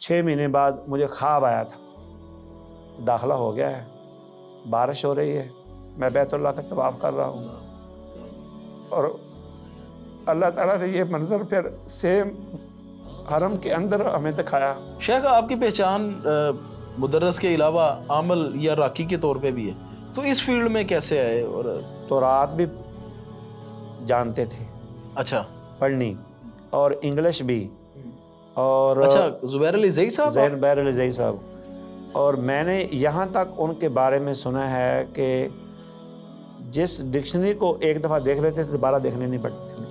6 مہینے بعد مجھے خواب آیا تھا، داخلہ ہو گیا ہے، بارش ہو رہی ہے، میں بیت اللہ کا طواف کر رہا ہوں، اور اللہ تعالیٰ نے یہ منظر پھر سیم حرم کے اندر ہمیں دکھایا۔ شیخ آپ کی پہچان مدرس کے علاوہ عامل یا راکی کے طور پہ بھی ہے، تو اس فیلڈ میں کیسے آئے؟ اور تو رات بھی جانتے تھے اچھا پڑھنی، اور انگلش بھی، اور اچھا زبیر علی زئی صاحب زہر بیر علی زئی صاحب، اور میں نے یہاں تک ان کے بارے میں سنا ہے کہ جس ڈکشنری کو ایک دفعہ دیکھ لیتے تھے دوبارہ دیکھنے نہیں پڑتی تھی۔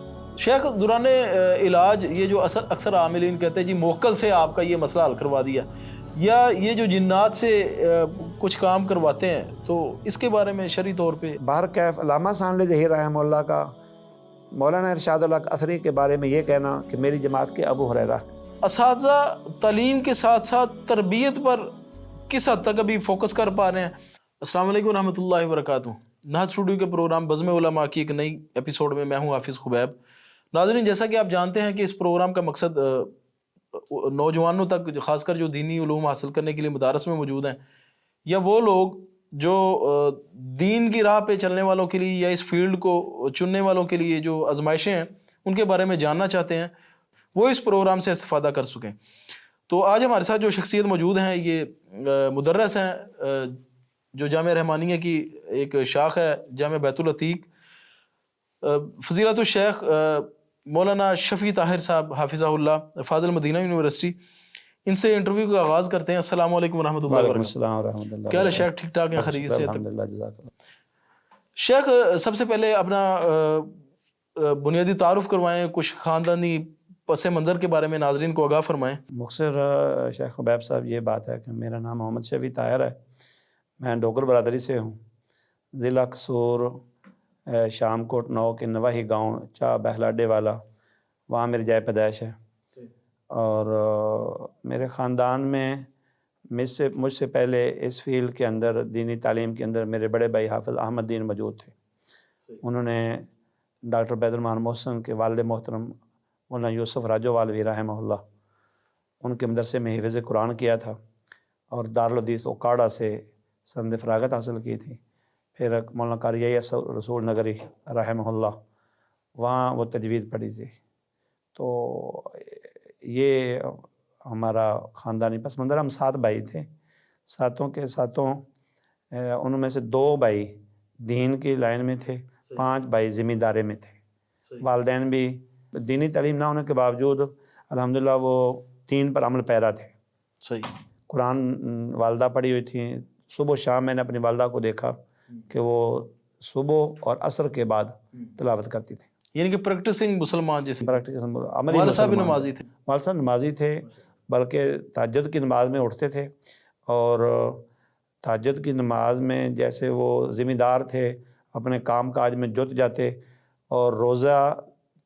شیخ دوران علاج یہ جو اکثر عاملین کہتے ہیں جی موکل سے آپ کا یہ مسئلہ حل کروا دیا، یا یہ جو جنات سے کچھ کام کرواتے ہیں، تو اس کے بارے میں شرعی طور پہ؟ بہرکیف علامہ ثانوی ظہیر رحمہ اللہ کا مولانا ارشاد اللہ اثری کے بارے میں یہ کہنا کہ میری جماعت کے ابو ہریرہ۔ اساتذہ تعلیم کے ساتھ ساتھ تربیت پر کس حد تک ابھی فوکس کر پا رہے ہیں؟ السلام علیکم ورحمۃ اللہ وبرکاتہ۔ نہج اسٹوڈیو کے پروگرام بزم علماء کی ایک نئی ایپیسوڈ میں ہوں حافظ خبیب۔ ناظرین، جیسا کہ آپ جانتے ہیں کہ اس پروگرام کا مقصد نوجوانوں تک، خاص کر جو دینی علوم حاصل کرنے کے لیے مدارس میں موجود ہیں، یا وہ لوگ جو دین کی راہ پہ چلنے والوں کے لیے یا اس فیلڈ کو چننے والوں کے لیے جو آزمائشیں ہیں ان کے بارے میں جاننا چاہتے ہیں، وہ اس پروگرام سے استفادہ کر سکیں۔ تو آج ہمارے ساتھ جو شخصیت موجود ہیں یہ مدرس ہیں جو جامعہ رحمانیہ کی ایک شاخ ہے، جامعہ بیت العتیق، فضیلت الشیخ مولانا شفیع طاہر صاحب حافظہ اللہ، فاضل مدینہ یونیورسٹی۔ ان سے انٹرویو کا آغاز کرتے ہیں۔ السلام علیکم ورحمۃ اللہ وعلیکم وبرکاتہ۔ السلام ورحمۃ اللہ۔ کیا حال ہے شیخ؟ ٹھیک ٹھاک ہیں؟ خیریت سے؟ الحمدللہ، جزاک اللہ۔ شیخ سب سے پہلے اپنا بنیادی تعارف کروائیں، کچھ خاندانی پس منظر کے بارے میں ناظرین کو آگاہ فرمائیں۔ مختصر شیخ خبیب صاحب یہ بات ہے کہ میرا نام محمد شفیع طاہر ہے، میں ڈوگر برادری سے ہوں، ضلع قصور شام کوٹ نو کے نواحی گاؤں چا بہلاڈے والا، وہاں میری جائے پیدائش ہے۔ اور میرے خاندان میں مجھ سے پہلے اس فیلڈ کے اندر، دینی تعلیم کے اندر، میرے بڑے بھائی حافظ احمد دین موجود تھے۔ انہوں نے ڈاکٹر عبید الرحمن محسن کے والد محترم مولانا یوسف راجو والوی رحمہ اللہ، ان کے مدرسے میں حفظ قرآن کیا تھا، اور دارالحدیث اوکاڑا سے سند فراغت حاصل کی تھی۔ پھر مولانا قاری رسول نگری رحمہ اللہ، وہاں وہ تجوید پڑھی تھی۔ تو یہ ہمارا خاندانی پس منظر۔ ہم 7 بھائی تھے، 7 کے 7 ان میں سے 2 بھائی دین کی لائن میں تھے، 5 بھائی زمیندارے میں تھے۔ والدین بھی دینی تعلیم نہ ہونے کے باوجود الحمدللہ وہ دین پر عمل پیرا تھے۔ صحیح۔ قرآن والدہ پڑھی ہوئی تھیں، صبح و شام میں نے اپنی والدہ کو دیکھا کہ وہ صبح اور عصر کے بعد تلاوت کرتی تھی۔ یعنی کہ پریکٹسنگ مسلمان جیسے۔ والد صاحب نمازی تھے؟ والد صاحب نمازی تھے، بلکہ تہجد کی نماز میں اٹھتے تھے، اور تہجد کی نماز میں جیسے وہ ذمہ دار تھے، اپنے کام کاج میں جت جاتے، اور روزہ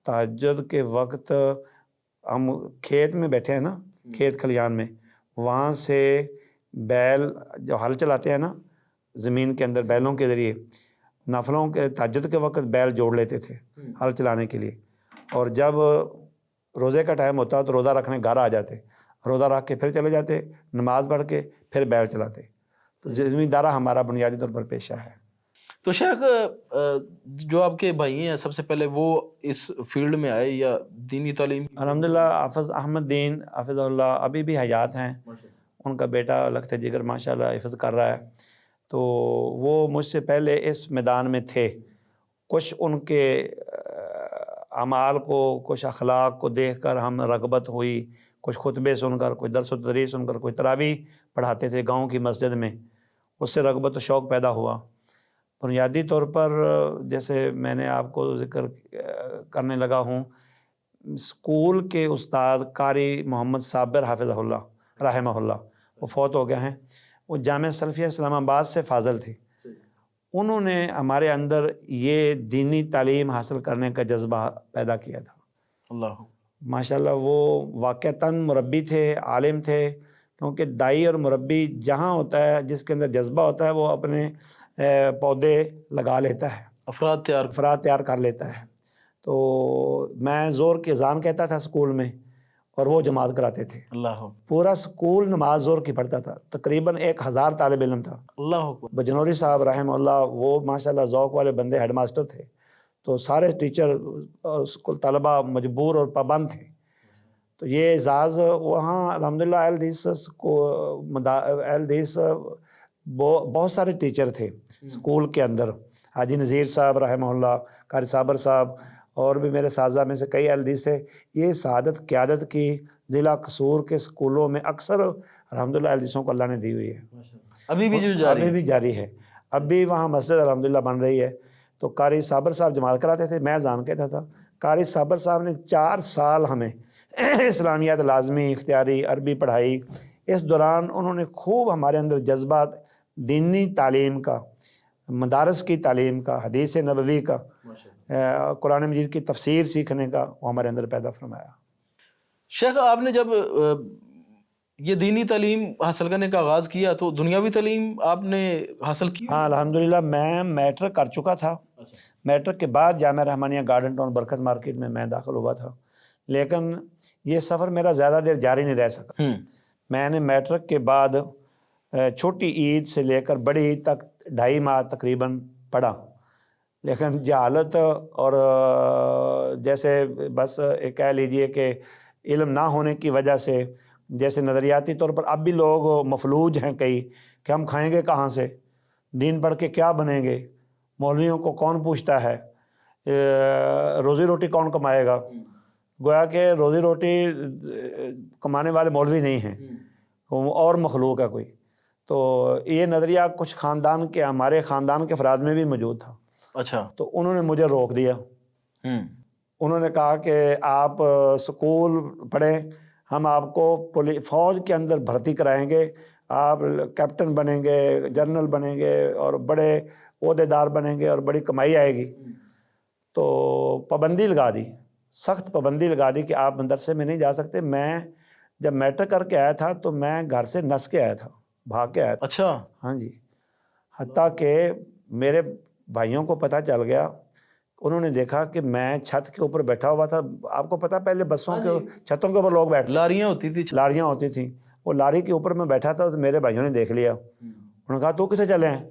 تہجد کے وقت ہم کھیت میں بیٹھے ہیں نا، کھیت کھلیان میں، وہاں سے بیل جو ہل چلاتے ہیں نا زمین کے اندر، بیلوں کے ذریعے نفلوں کے تہجد کے وقت بیل جوڑ لیتے تھے ہل چلانے کے لیے، اور جب روزے کا ٹائم ہوتا تو روزہ رکھنے گھر آ جاتے، روزہ رکھ کے پھر چلے جاتے، نماز پڑھ کے پھر بیل چلاتے۔ تو زمیندارہ ہمارا بنیادی طور پر پیشہ ہے۔ تو شیخ جو آپ کے بھائی ہیں سب سے پہلے وہ اس فیلڈ میں آئے یا دینی تعلیم؟ الحمدللہ حافظ احمد دین حافظ اللہ ابھی بھی حیات ہیں، ان کا بیٹا لخت جگر ماشاءاللہ حفظ کر رہا ہے۔ تو وہ مجھ سے پہلے اس میدان میں تھے۔ کچھ ان کے اعمال کو، کچھ اخلاق کو دیکھ کر ہم رغبت ہوئی، کچھ خطبے سن کر، کچھ درس و تدریس سن کر، کوئی تراویح پڑھاتے تھے گاؤں کی مسجد میں، اس سے رغبت و شوق پیدا ہوا۔ بنیادی طور پر جیسے میں نے آپ کو ذکر کرنے لگا ہوں، اسکول کے استاد قاری محمد صابر حافظہ اللہ رحمہ اللہ، وہ فوت ہو گئے ہیں، وہ جامعہ سلفیہ اسلام آباد سے فاضل تھے۔ انہوں نے ہمارے اندر یہ دینی تعلیم حاصل کرنے کا جذبہ پیدا کیا تھا۔ اللہ ماشاءاللہ وہ واقعتاً مربی تھے، عالم تھے، کیونکہ دائی اور مربی جہاں ہوتا ہے، جس کے اندر جذبہ ہوتا ہے، وہ اپنے پودے لگا لیتا ہے، افراد تیار کر لیتا ہے۔ تو میں زور کی اذان کہتا تھا اسکول میں، اور وہ جماعت کراتے تھے. اللہ پورا سکول نماز ظہر کی پڑھتا تھا. تقریباً 1000 طالب علم تھا. اللہ بجنوری صاحب رحمہ اللہ وہ ماشاءاللہ ذوق والے بندے ہیڈ ماسٹر تھے. تو سارے ٹیچر اسکول طلبہ مجبور اور پابند تھے. تو یہ اعزاز وہاں الحمدللہ اہل حدیث بہت سارے ٹیچر تھے اسکول کے اندر. حاجی نذیر صاحب رحمہ اللہ، قاری صابر صاحب، اور بھی میرے اساتذہ میں سے کئی اہل حدیث تھے. یہ سعادت قیادت کی ضلع قصور کے اسکولوں میں اکثر الحمدللہ اہل حدیثوں کو اللہ نے دی ہوئی ہے. ابھی بھی ابھی بھی جاری ہے. اب بھی وہاں مسجد الحمدللہ بن رہی ہے. تو قاری صابر صاحب جماعت کراتے تھے. میں اذان کہتا تھا. قاری صابر صاحب نے 4 سال ہمیں اسلامیات لازمی، اختیاری، عربی پڑھائی. اس دوران انہوں نے خوب ہمارے اندر جذبات دینی تعلیم کا، مدارس کی تعلیم کا، حدیث نبوی کا، قرآن مجید کی تفسیر سیکھنے کا وہ ہمارے اندر پیدا فرمایا. شیخ آپ نے جب یہ دینی تعلیم حاصل کرنے کا آغاز کیا تو دنیاوی تعلیم آپ نے حاصل کی؟ ہاں الحمدللہ میں میٹرک کر چکا تھا. میٹرک کے بعد جامعہ رحمانیہ گارڈن ٹاؤن برکت مارکیٹ میں داخل ہوا تھا. لیکن یہ سفر میرا زیادہ دیر جاری نہیں رہ سکا. میں نے میٹرک کے بعد چھوٹی عید سے لے کر بڑی عید تک 2.5 ماہ تقریباً پڑھا. لیکن جہالت اور جیسے بس کہہ لیجئے کہ علم نہ ہونے کی وجہ سے، جیسے نظریاتی طور پر اب بھی لوگ مفلوج ہیں کئی کہ ہم کھائیں گے کہاں سے، دین پڑھ کے کیا بنیں گے، مولویوں کو کون پوچھتا ہے، روزی روٹی کون کمائے گا. گویا کہ روزی روٹی کمانے والے مولوی نہیں ہیں، اور مخلوق ہے کوئی. تو یہ نظریہ کچھ خاندان کے، ہمارے خاندان کے افراد میں بھی موجود تھا. اچھا. تو انہوں نے مجھے روک دیا. انہوں نے کہا کہ آپ سکول پڑھیں، ہم آپ کو فوج کے اندر بھرتی کرائیں گے، آپ کیپٹن بنیں گے، جنرل بنیں گے، اور بڑے عہدے دار بنیں گے، اور بڑی کمائی آئے گی. تو پابندی لگا دی، سخت پابندی لگا دی کہ آپ مدرسے میں نہیں جا سکتے. میں جب میٹرک کر کے آیا تھا تو میں گھر سے نس کے آیا تھا، بھاگ کے آیا تھا. اچھا. ہاں جی. حتیٰ کہ میرے بھائیوں کو پتہ چل گیا. انہوں نے دیکھا کہ میں چھت کے اوپر بیٹھا ہوا تھا. آپ کو پتہ پہلے بسوں کے چھتوں کے اوپر لوگ بیٹھتے، لاریاں ہوتی تھیں. وہ لاری کے اوپر میں بیٹھا تھا. تو میرے بھائیوں نے دیکھ لیا. انہوں نے کہا تو کسے چلے ہیں؟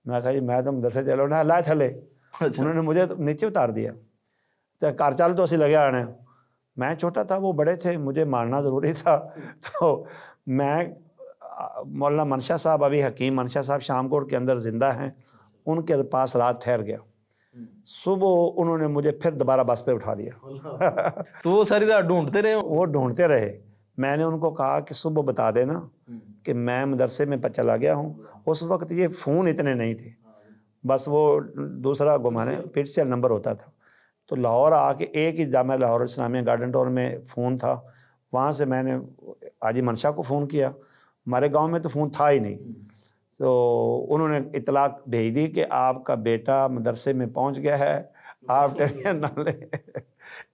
میں کہا جی میں تو مدرسے چلو نہ لائے تھلے. انہوں نے مجھے نیچے اتار دیا. تو کار چال تو اسی لگے آنے. میں چھوٹا تھا، وہ بڑے تھے، مجھے مارنا ضروری تھا. تو میں مولانا منشا صاحب، ابھی حکیم منشا صاحب شام کوٹ کے اندر زندہ ہیں، ان کے پاس رات ٹھہر گیا. صبح انہوں نے مجھے پھر دوبارہ بس پہ اٹھا دیا. تو وہ ساری رات ڈھونڈتے رہے؟ وہ ڈھونڈتے رہے. میں نے ان کو کہا کہ صبح بتا دینا کہ میں مدرسے میں چلا گیا ہوں. اس وقت یہ فون اتنے نہیں تھے، بس وہ دوسرا گھمانے پٹسل نمبر ہوتا تھا. تو لاہور آ کے ایک ہی جامعہ لاہور اسلامیہ گارڈن ٹاؤن میں فون تھا. وہاں سے میں نے حاجی منشا کو فون کیا. ہمارے گاؤں میں تو فون تھا ہی نہیں. تو انہوں نے اطلاع بھیج دی کہ آپ کا بیٹا مدرسے میں پہنچ گیا ہے، آپ ٹینشن نہ لیں.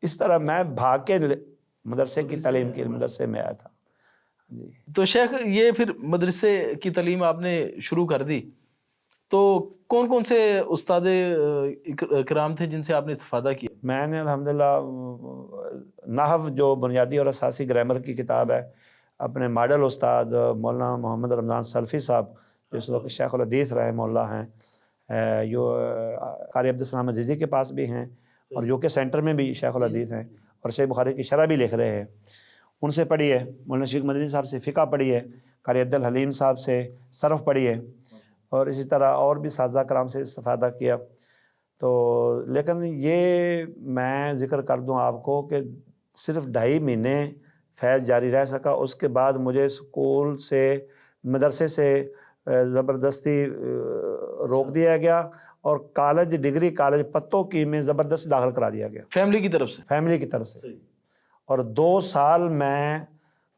اس طرح میں بھاگ کے مدرسے کی تعلیم کے مدرسے میں آیا تھا. جی. تو شیخ یہ پھر مدرسے کی تعلیم آپ نے شروع کر دی، تو کون کون سے استاد کرام تھے جن سے آپ نے استفادہ کیا؟ میں نے الحمدللہ نحو جو بنیادی اور اساسی گرامر کی کتاب ہے، اپنے ماڈل استاد مولانا محمد رمضان سلفی صاحب جو اس وقت شیخ الحدیث رحمہ اللہ ہیں، جو قاری عبدالسلام عزیزی کے پاس بھی ہیں، اور جو کہ سینٹر میں بھی شیخ الحدیث ہیں، اور صحیح بخاری کی شرح بھی لکھ رہے ہیں. ان سے پڑھی ہے. مولانا شیخ مدنی صاحب سے فقہ پڑھی ہے. قاری عبدالحلیم صاحب سے صرف پڑھی ہے. اور اسی طرح اور بھی اساتذہ کرام سے استفادہ کیا. تو لیکن یہ میں ذکر کر دوں آپ کو کہ صرف 2.5 مہینے فیض جاری رہ سکا. اس کے بعد مجھے اسکول سے، مدرسے سے زبردستی روک دیا گیا، اور کالج، ڈگری کالج پتوں کی میں زبردستی داخل کرا دیا گیا فیملی کی طرف سے. فیملی کی طرف سے. اور 2 سال میں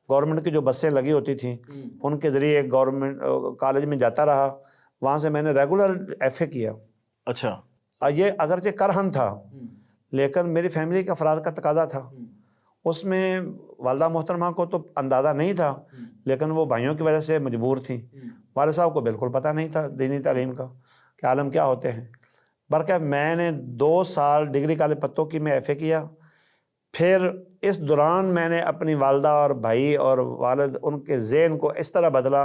گورنمنٹ کی جو بسیں لگی ہوتی تھیں ان کے ذریعے گورنمنٹ کالج میں جاتا رہا. وہاں سے میں نے ریگولر ایف اے کیا. اچھا. یہ اگرچہ کرہن تھا لیکن میری فیملی کے افراد کا تقاضا تھا. اس میں والدہ محترمہ کو تو اندازہ نہیں تھا، لیکن وہ بھائیوں کی وجہ سے مجبور تھیں. والد صاحب کو بالکل پتہ نہیں تھا دینی تعلیم کا کہ عالم کیا ہوتے ہیں. برکہ میں نے 2 سال ڈگری کالج پتوں کی میں ایف اے کیا. پھر اس دوران میں نے اپنی والدہ اور بھائی اور والد ان کے ذہن کو اس طرح بدلا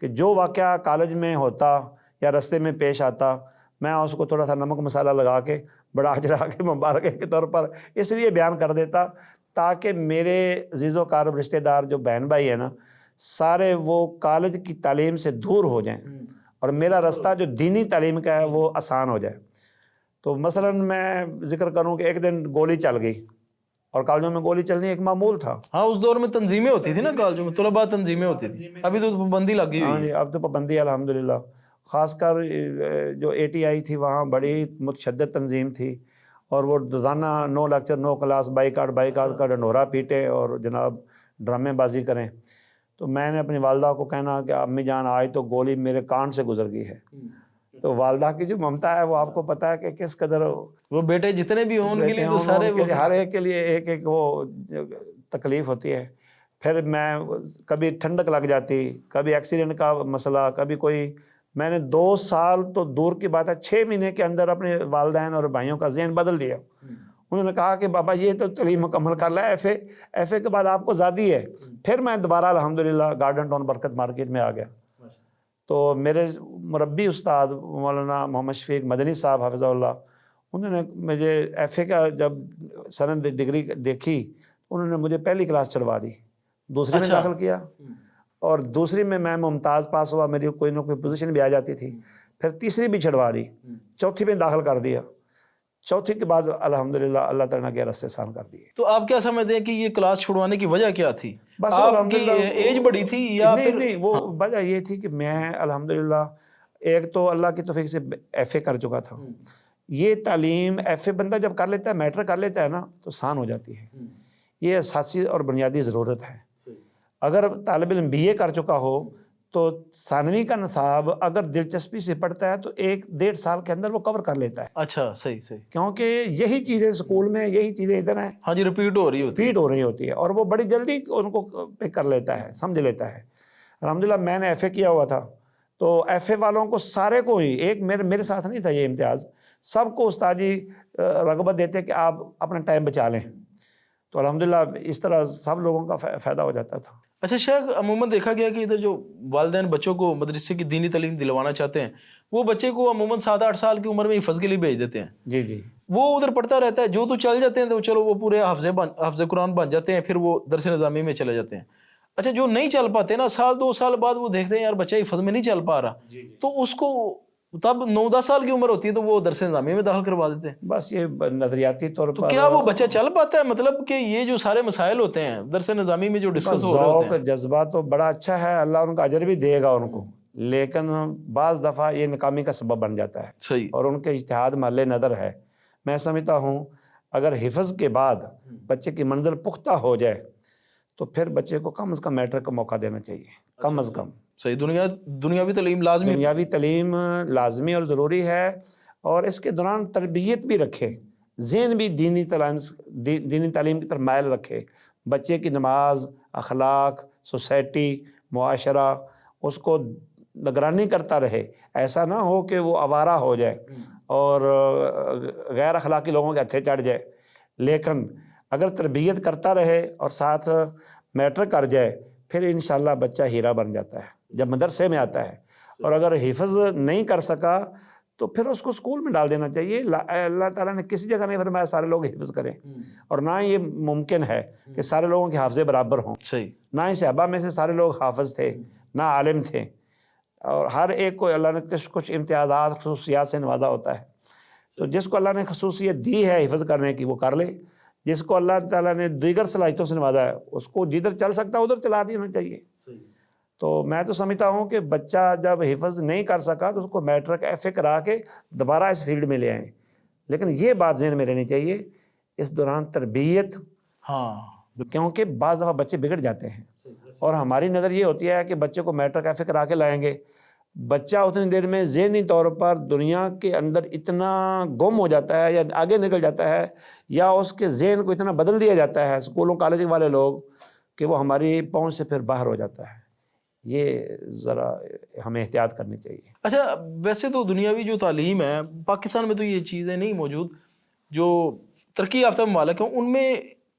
کہ جو واقعہ کالج میں ہوتا یا رستے میں پیش آتا میں اس کو تھوڑا سا نمک مسالہ لگا کے بڑا چڑھا کے مبارکے کے طور پر اس لیے بیان کر دیتا تاکہ میرے عزیز و قارب رشتہ دار جو بہن بھائی ہیں نا سارے وہ کالج کی تعلیم سے دور ہو جائیں اور میرا رستہ جو دینی تعلیم کا ہے وہ آسان ہو جائے. تو مثلا میں ذکر کروں کہ ایک دن گولی چل گئی اور کالجوں میں گولی چلنی ایک معمول تھا. ہاں اس دور میں تنظیمیں ہوتی تھی نا کالجوں میں, طلباء تنظیمیں ہوتی تھی, ابھی تو پابندی لگی ہاں ہوئی ہے. جی اب تو پابندی الحمدللہ. خاص کر جو ATI تھی وہاں بڑی متشدد تنظیم تھی اور وہ روزانہ 9 لیکچر 9 کلاس بائیکاٹ کا ڈنڈورا پیٹیں اور جناب ڈرامے بازی کریں. تو میں نے اپنی والدہ کو کہنا کہ امی جان آج تو گولی میرے کان سے گزر گئی ہے. تو والدہ کی جو ممتا ہے وہ آپ کو پتہ ہے کہ کس قدر وہ بیٹے جتنے بھی ہوں ان کے لیے تو سارے ہر ایک کے لیے ایک وہ تکلیف ہوتی ہے. پھر میں کبھی ٹھنڈک لگ جاتی, کبھی ایکسیڈنٹ کا مسئلہ, کبھی کوئی. میں نے 2 سال تو دور کی بات ہے 6 مہینے کے اندر اپنے والدین اور بھائیوں کا ذہن بدل دیا. انہوں نے کہا کہ بابا یہ تو تعلیم مکمل کر لیا ایف اے کے بعد آپ کو زیادہ ہے. پھر میں دوبارہ الحمدللہ گارڈن ٹاؤن برکت مارکیٹ میں آ گیا. تو میرے مربی استاد مولانا محمد شفیق مدنی صاحب حفظہ اللہ, انہوں نے مجھے ایف اے کا جب سند ڈگری دیکھی انہوں نے مجھے پہلی کلاس چڑھوا دی, دوسری میں داخل کیا اور دوسری میں ممتاز پاس ہوا, میری کوئی نہ کوئی پوزیشن بھی آ جاتی تھی. پھر تیسری بھی چڑھوا دی, چوتھی میں داخل کر دیا. چوتھی کے بعد الحمدللہ اللہ تعالیٰ نے راستے آسان کر دیے. تو آپ کیا سمجھتے ہیں کہ یہ کلاس چھڑوانے کی وجہ کیا تھی؟ بس آپ کی ایج بڑی تھی یا پھر نہیں وہ وجہ یہ تھی کہ میں الحمدللہ ایک تو اللہ کی توفیق سے ایف اے کر چکا تھا. یہ تعلیم ایف اے بندہ جب کر لیتا ہے میٹرک کر لیتا ہے نا تو آسان ہو جاتی ہے. یہ اساسی اور بنیادی ضرورت ہے. اگر طالب علم BA کر چکا ہو تو ثانوی کا نصاب اگر دلچسپی سے پڑھتا ہے تو 1-1.5 سال کے اندر وہ کور کر لیتا ہے. اچھا صحیح کیونکہ یہی چیزیں اسکول میں یہی چیزیں ادھر ہیں, ہاں جی ریپیٹ ہو رہی ہوتی ہے اور وہ بڑی جلدی ان کو پک کر لیتا ہے, سمجھ لیتا ہے. الحمدللہ میں نے ایف اے کیا ہوا تھا تو ایف اے والوں کو سارے کو ہی ایک میرے ساتھ نہیں تھا یہ امتیاز, سب کو استاد جی رغبت دیتے کہ آپ اپنا ٹائم بچا لیں. تو الحمدللہ اس طرح سب لوگوں کا فائدہ ہو جاتا تھا. اچھا شیخ, عموماً دیکھا گیا کہ ادھر جو والدین بچوں کو مدرسے کی دینی تعلیم دلوانا چاہتے ہیں وہ بچے کو عموماً 7-8 سال کی عمر میں حفظ کے لیے بھیج دیتے ہیں. جی وہ ادھر پڑھتا رہتا ہے, جو تو چل جاتے ہیں تو چلو وہ پورے حفظ قرآن بن جاتے ہیں, پھر وہ درس نظامی میں چلے جاتے ہیں. اچھا جو نہیں چل پاتے نا 1-2 سال بعد وہ دیکھتے ہیں یار بچہ حفظ میں نہیں چل پا رہا, تو اس کو تب 9-10 سال کی عمر ہوتی ہے تو وہ درس نظامی میں داخل کروا دیتے ہیں. بس یہ نظریاتی طور پر. تو کیا وہ بچہ چل پاتا ہے؟ مطلب کہ یہ جو سارے مسائل ہوتے ہیں درس نظامی میں جو ڈسکس ہو رہے ہوتے ہیں, جذبہ تو بڑا اچھا ہے, اللہ ان کا اجر بھی دے گا ان کو, لیکن بعض دفعہ یہ ناکامی کا سبب بن جاتا ہے. صحیح. اور ان کے اجتہاد محل نظر ہے. میں سمجھتا ہوں اگر حفظ کے بعد بچے کی منزل پختہ ہو جائے تو پھر بچے کو کم از کم میٹرک کا موقع دینا چاہیے, کم از کم. صحیح. دنیاوی تعلیم لازمی, دنیاوی تعلیم لازمی اور ضروری ہے, اور اس کے دوران تربیت بھی رکھے, ذہن بھی دینی تعلیم کی طرف مائل رکھے. بچے کی نماز, اخلاق, سوسائٹی, معاشرہ اس کو نگرانی کرتا رہے. ایسا نہ ہو کہ وہ آوارہ ہو جائے اور غیر اخلاقی لوگوں کے ہتھے چڑھ جائے. لیکن اگر تربیت کرتا رہے اور ساتھ میٹرک کر جائے پھر انشاءاللہ بچہ ہیرا بن جاتا ہے جب مدرسے میں آتا ہے. اور اگر حفظ نہیں کر سکا تو پھر اس کو اسکول میں ڈال دینا چاہیے. اللہ تعالیٰ نے کسی جگہ نہیں فرمایا سارے لوگ حفظ کریں, اور نہ یہ ممکن ہے کہ سارے لوگوں کے حافظے برابر ہوں. صحیح. نہ ہی صحابہ میں سے سارے لوگ حافظ تھے, نہ عالم تھے, اور ہر ایک کو اللہ نے کچھ امتیازات خصوصیات سے نوازا ہوتا ہے. تو جس کو اللہ نے خصوصیت دی ہے حفظ کرنے کی وہ کر لے, جس کو اللہ تعالیٰ نے دیگر صلاحیتوں سے نوازا ہے اس کو جدھر چل سکتا ہے ادھر چلا دینا چاہیے. تو میں تو سمجھتا ہوں کہ بچہ جب حفظ نہیں کر سکا تو اس کو میٹرک ایف اے کرا کے دوبارہ اس فیلڈ میں لے آئیں. لیکن یہ بات ذہن میں رہنی چاہیے اس دوران تربیت, کیونکہ بعض دفعہ بچے بگڑ جاتے ہیں, اور ہماری نظر یہ ہوتی ہے کہ بچے کو میٹرک ایف اے کرا کے لائیں گے, بچہ اتنی دیر میں ذہنی طور پر دنیا کے اندر اتنا گم ہو جاتا ہے یا آگے نکل جاتا ہے, یا اس کے ذہن کو اتنا بدل دیا جاتا ہے اسکولوں کالج والے لوگ کہ وہ ہماری پہنچ سے پھر باہر ہو جاتا ہے. یہ ذرا ہمیں احتیاط کرنی چاہیے. اچھا ویسے تو دنیاوی جو تعلیم ہے پاکستان میں تو یہ چیزیں نہیں موجود, جو ترقی یافتہ ممالک ہیں ان میں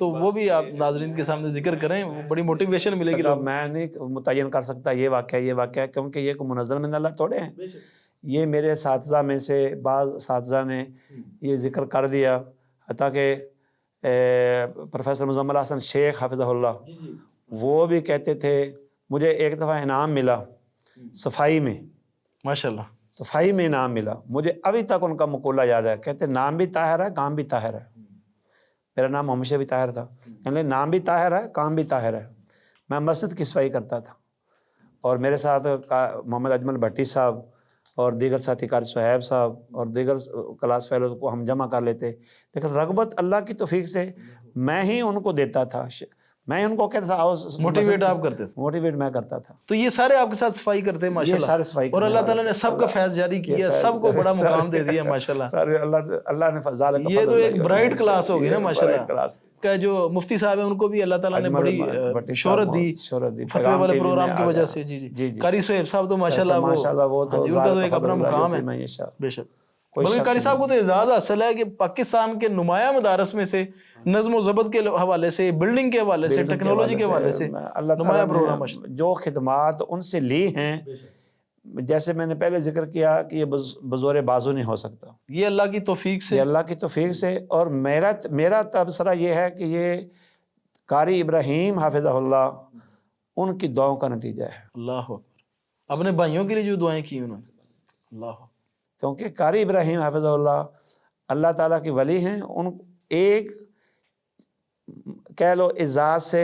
تو وہ بھی آپ ناظرین کے سامنے ذکر کریں, وہ بڑی موٹیویشن ملے گی. میں نہیں متعین کر سکتا یہ واقعہ کیونکہ یہ کوئی منظم من اللہ تھوڑے ہیں. یہ میرے اساتذہ میں سے بعض اساتذہ نے یہ ذکر کر دیا, حتیٰ کہ پروفیسر مزمل حسن شیخ حفظہ اللہ وہ بھی کہتے تھے. مجھے ایک دفعہ انعام ملا صفائی میں, ماشاءاللہ صفائی میں انعام ملا. مجھے ابھی تک ان کا مقولہ یاد ہے. کہتے نام بھی طاہر ہے کام بھی طاہر ہے. میرا نام محمد شفیع طاہر تھا. کہتے نام بھی طاہر ہے کام بھی طاہر ہے. میں مسجد کی صفائی کرتا تھا اور میرے ساتھ محمد اجمل بھٹی صاحب اور دیگر ساتھی قاری صہیب صاحب اور دیگر کلاس فیلوز کو ہم جمع کر لیتے. لیکن رغبت اللہ کی توفیق سے میں ہی ان کو دیتا تھا, میں ان کو کہتا تھا موٹیویٹ آپ کرتے تھے. موٹیویٹ میں کرتا تھا. تو یہ سارے آپ کے ساتھ صفائی کرتے ہیں ماشاءاللہ. سارے صفائی اور اللہ تعالیٰ نے سب کا فیض جاری کیا, سب کو بڑا مقام دے دیا ماشاءاللہ. سارے اللہ نے فضل. یہ تو ایک برائٹ کلاس ہوگی نا ماشاءاللہ. کا جو مفتی صاحب ہیں ان کو بھی اللہ تعالیٰ نے بڑی شہرت دی فتوی والے پروگرام کی وجہ سے. جی قاری صہیب صاحب تو ماشاءاللہ وہ ان کا تو ایک اپنا مقام ہے بے شک. بلکہ قاری صاحب کو تو اعزاز حاصل ہے کہ پاکستان کے نمایاں مدارس میں سے نظم و ضبط کے حوالے سے, بلڈنگ کے حوالے سے, ٹیکنالوجی کے حوالے سے نمایاں پروگرام جو خدمات ان سے لی ہیں. جیسے میں نے پہلے ذکر کیا کہ یہ بزور بازو نہیں ہو سکتا, یہ اللہ کی توفیق سے, یہ اللہ کی توفیق سے. اور میرا تبصرہ یہ ہے کہ یہ قاری ابراہیم حافظہ اللہ ان کی دعاؤں کا نتیجہ ہے. اللہ اپنے بھائیوں کے لیے جو دعائیں کی انہوں نے, اللہ, کیونکہ قاری ابراہیم حافظہ اللہ اللہ تعالیٰ کی ولی ہیں. ان ایک کہہ لو اعزاز سے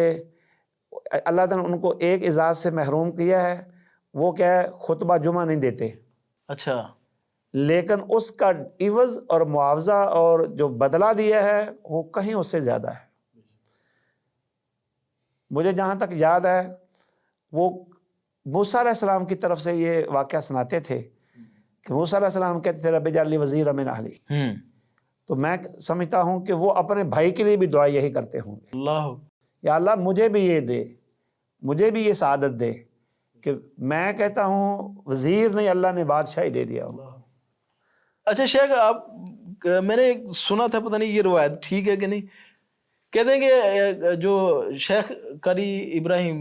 اللہ تعالیٰ نے ان کو ایک اعزاز سے محروم کیا ہے. وہ کیا ہے, خطبہ جمعہ نہیں دیتے. اچھا, لیکن اس کا عوض اور معاوضہ اور جو بدلہ دیا ہے وہ کہیں اس سے زیادہ ہے. مجھے جہاں تک یاد ہے وہ موسیٰ علیہ السلام کی طرف سے یہ واقعہ سناتے تھے کہ موسیٰ علیہ السلام کہتے تھے رب اجعل لی وزیرا من اہلی. تو میں سمجھتا ہوں کہ وہ اپنے بھائی کے لیے بھی دعا یہی کرتے ہوں گے, اللہ یا اللہ مجھے بھی یہ دے, مجھے بھی یہ سعادت دے کہ میں کہتا ہوں وزیر نہیں, اللہ نے بادشاہی دے دیا ہوں. اچھا شیخ, آپ میں نے سنا تھا, پتہ نہیں یہ روایت ٹھیک ہے کہ نہیں, کہتے ہیں کہ جو شیخ قاری ابراہیم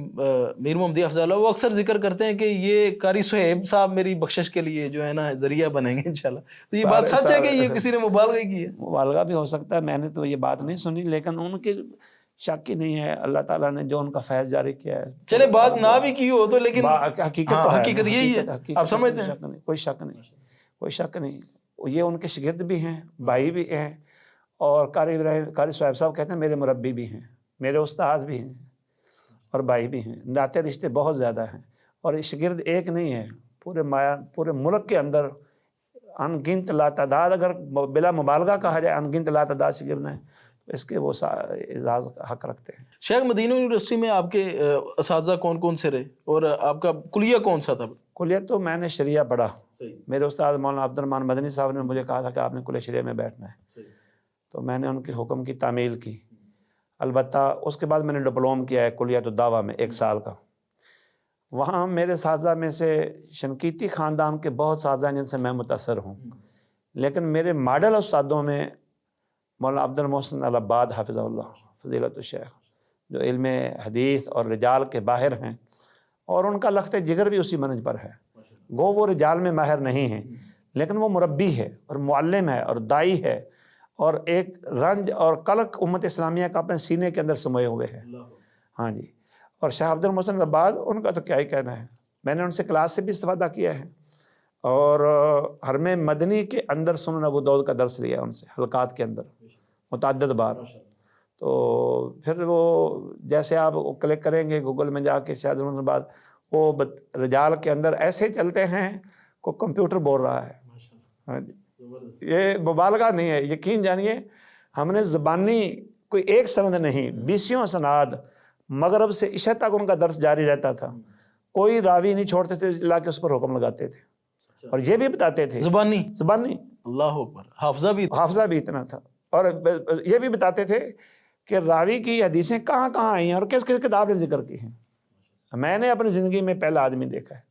میر محمدی حفظہ اللہ وہ اکثر ذکر کرتے ہیں کہ یہ قاری صہیب صاحب میری بخشش کے لیے جو ہے نا ذریعہ بنیں گے انشاءاللہ. تو یہ بات سچ ہے کہ یہ کسی نے مبالغہ کی ہے؟ مبالغہ بھی ہو سکتا ہے, میں نے تو یہ بات نہیں سنی, لیکن ان کی شک ہی نہیں ہے. اللہ تعالیٰ نے جو ان کا فیض جاری کیا ہے, چلے بات نہ بھی کی ہو تو لیکن حقیقت یہی ہے, آپ سمجھتے ہیں. کوئی شک نہیں, کوئی شک نہیں. یہ ان کے شاگرد بھی ہیں, بھائی بھی ہیں, اور قاری ابراہیم قاری صہیب صاحب کہتے ہیں میرے مربی بھی ہیں, میرے استاد بھی ہیں اور بھائی بھی ہیں. ناطے رشتے بہت زیادہ ہیں اور شاگرد ایک نہیں ہے, پورے ملک کے اندر ان گنت لا تعداد, اگر بلا مبالغہ کہا جائے ان گنت لا تعداد شاگرد ہیں, تو اس کے وہ اعزاز حق رکھتے ہیں. شیخ مدینہ یونیورسٹی میں آپ کے اساتذہ کون کون سے رہے اور آپ کا کلیہ کون سا تھا؟ کلیہ تو میں نے شریعہ پڑھا. میرے استاد مولانا عبد الرحمن مدنی صاحب نے مجھے کہا تھا کہ آپ نے کلیہ شریعہ میں بیٹھنا ہے, تو میں نے ان کے حکم کی تعمیل کی. البتہ اس کے بعد میں نے ڈپلوم کیا ہے کلیۃ الدعوہ میں 1 سال کا. وہاں میرے اساتذہ میں سے شنقیطی خاندان کے بہت اساتذہ ہیں جن سے میں متاثر ہوں, لیکن میرے ماڈل استادوں میں مولانا عبد المحسن العباد حافظہ اللہ فضیلت الشیخ, جو علم حدیث اور رجال کے باہر ہیں, اور ان کا لخت جگر بھی اسی منج پر ہے. گو وہ رجال میں ماہر نہیں ہیں, لیکن وہ مربی ہے اور معلم ہے اور دائی ہے, اور ایک رنج اور قلق امت اسلامیہ کا اپنے سینے کے اندر سموئے ہوئے ہیں. ہاں جی. اور شاہ عبد المحسن العباد, ان کا تو کیا ہی کہنا ہے. میں نے ان سے کلاس سے بھی استفادہ کیا ہے, اور حرم مدنی کے اندر سنن ابو داؤد کا درس لیا ان سے حلقات کے اندر متعدد بار. تو پھر وہ جیسے آپ کلک کریں گے گوگل میں جا کے شاہ عبد المحسن العباد, وہ رجال کے اندر ایسے چلتے ہیں کو کمپیوٹر بول رہا ہے. ہاں جی, یہ مبالغہ نہیں ہے, یقین جانیے. ہم نے زبانی کوئی ایک سند نہیں, 20 سناد مغرب سے عشاء تک ان کا درس جاری رہتا تھا. کوئی راوی نہیں چھوڑتے تھے, لا کے اس پر حکم لگاتے تھے, اور یہ بھی بتاتے تھے زبانی. اللہ اکبر. حافظہ بھی اتنا تھا, اور یہ بھی بتاتے تھے کہ راوی کی حدیثیں کہاں کہاں آئی ہیں اور کس کس کتاب نے ذکر کی ہیں. میں نے اپنی زندگی میں پہلا آدمی دیکھا ہے,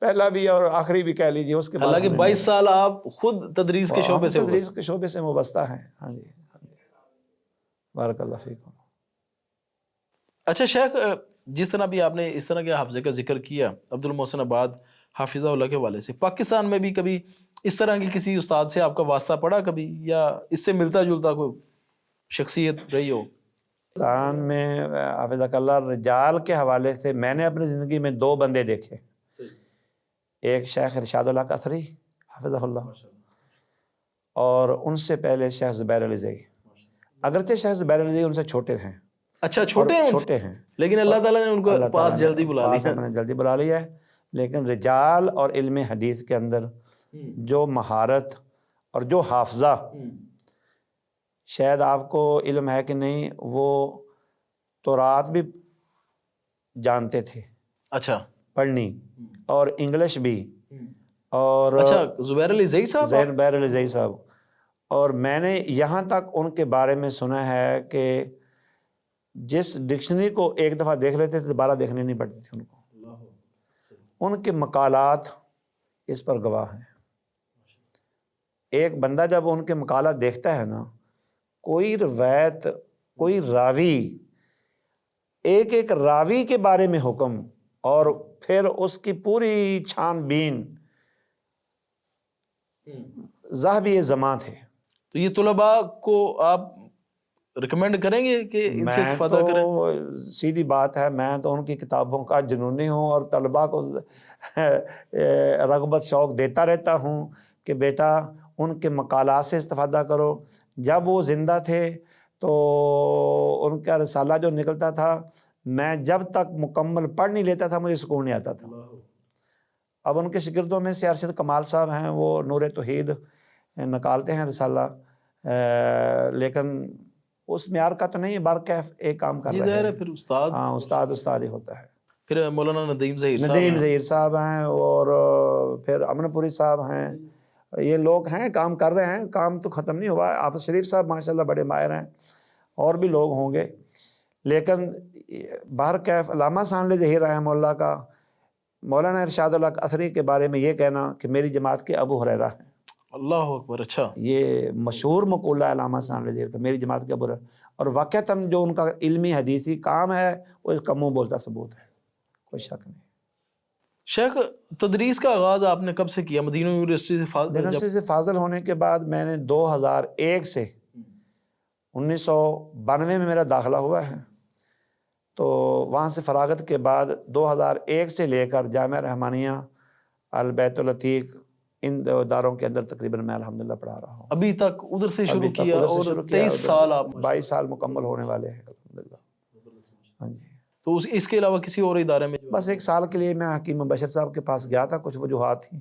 پہلا بھی اور آخری بھی کہہ لیجیے. اس کے بعد حالانکہ 22 سال آپ خود تدریس کے شعبے سے وابستہ ہیں. ہاں جی, بارک اللہ فیکم. اچھا شیخ، جس طرح بھی آپ نے اس طرح کے حافظے کا ذکر کیا عبد المحسن آباد حافظہ اللہ کے والے سے، پاکستان میں بھی کبھی اس طرح کی کسی استاد سے آپ کا واسطہ پڑا کبھی، یا اس سے ملتا جلتا کوئی شخصیت رہی ہو؟ پاکستان میں حافظ اللہ رجال کے حوالے سے میں نے اپنی زندگی میں 2 بندے دیکھے. ایک شیخ ارشاد اللہ قصری حافظ اللہ، اور ان سے پہلے شیخ زبیر علی زئی. اگرچہ شیخ زبیر علی زئی ان سے چھوٹے ہیں. اچھا چھوٹے ہیں ان سے، چھوٹے ہیں، لیکن اللہ تعالیٰ نے ان کو اللہ پاس تعالیٰ جلدی بلا پاس لیا. اپنے جلدی بلا لیا ہے. لیکن رجال اور علم حدیث کے اندر جو مہارت اور جو حافظہ، شاید آپ کو علم ہے کہ نہیں، وہ تورات بھی جانتے تھے اچھا پڑھنی، اور انگلش بھی، اور اچھا زبیر علی زئی صاحب. زبیر علی زئی صاحب. اور میں نے یہاں تک ان کے بارے میں سنا ہے کہ جس ڈکشنری کو ایک دفعہ دیکھ لیتے تھے دوبارہ دیکھنے نہیں پڑتی تھی ان کو. ان کے مقالات اس پر گواہ ہیں. ایک بندہ جب ان کے مقالات دیکھتا ہے نا، کوئی روایت، کوئی راوی، ایک ایک راوی کے بارے میں حکم، اور پھر اس کی پوری چھان بین. ذہبی زماں تھے. تو یہ طلباء کو آپ ریکمینڈ کریں گے کہ ان سے استفادہ کریں؟ سیدھی بات ہے، میں تو ان کی کتابوں کا جنونی ہوں، اور طلباء کو رغبت شوق دیتا رہتا ہوں کہ بیٹا ان کے مقالات سے استفادہ کرو. جب وہ زندہ تھے تو ان کا رسالہ جو نکلتا تھا، میں جب تک مکمل پڑھ نہیں لیتا تھا مجھے سکون نہیں آتا تھا. اب ان کے شاگردوں میں سے ارشد کمال صاحب ہیں، وہ نور توحید نکالتے ہیں رسالہ، لیکن اس معیار کا تو نہیں ہے، بارکیف ایک کام کر رہے ہیں. پھر استاد، ہاں استاد ہی ہوتا ہے. پھر مولانا ندیم ظہیر صاحب، ندیم ظہیر صاحب ہیں، اور پھر امن پوری صاحب ہیں. یہ لوگ ہیں، کام کر رہے ہیں، کام تو ختم نہیں ہوا ہے. حافظ شریف صاحب ماشاءاللہ بڑے ماہر ہیں، اور بھی لوگ ہوں گے. لیکن بہرکیف علامہ ثانوی ظہیر رحمہ اللہ کا مولانا ارشاد اللہ قصری کے بارے میں یہ کہنا کہ میری جماعت کے ابو ہریرہ ہیں. اللہ اکبر. اچھا، یہ مشہور مقولہ ہے علامہ ثانوی ظہیر کا، میری جماعت کے ابو ہریرہ. اور واقعتاً جو ان کا علمی حدیثی کام ہے وہ اس کا منہ بولتا ثبوت ہے، کوئی شک نہیں. شیخ تدریس کا آغاز آپ نے کب سے کیا؟ مدینہ یونیورسٹی یونیورسٹی سے فاضل ہونے کے بعد میں نے 2001 سے 1992 میں میرا داخلہ ہوا ہے. تو وہاں سے فراغت کے بعد 2001 سے لے کر جامعہ رحمانیہ، البیت العتیق، ان اداروں کے اندر تقریباً میں الحمدللہ پڑھا رہا ہوں. ابھی تک ادھر سے شروع کیا، اور 23 سال آپ 22 سال مکمل ہونے والے ہیں الحمدللہ. ہاں جی. تو اس کے علاوہ کسی اور ادارے میں؟ بس 1 سال کے لیے میں حکیم مبشر صاحب کے پاس گیا تھا، کچھ وجوہات تھیں،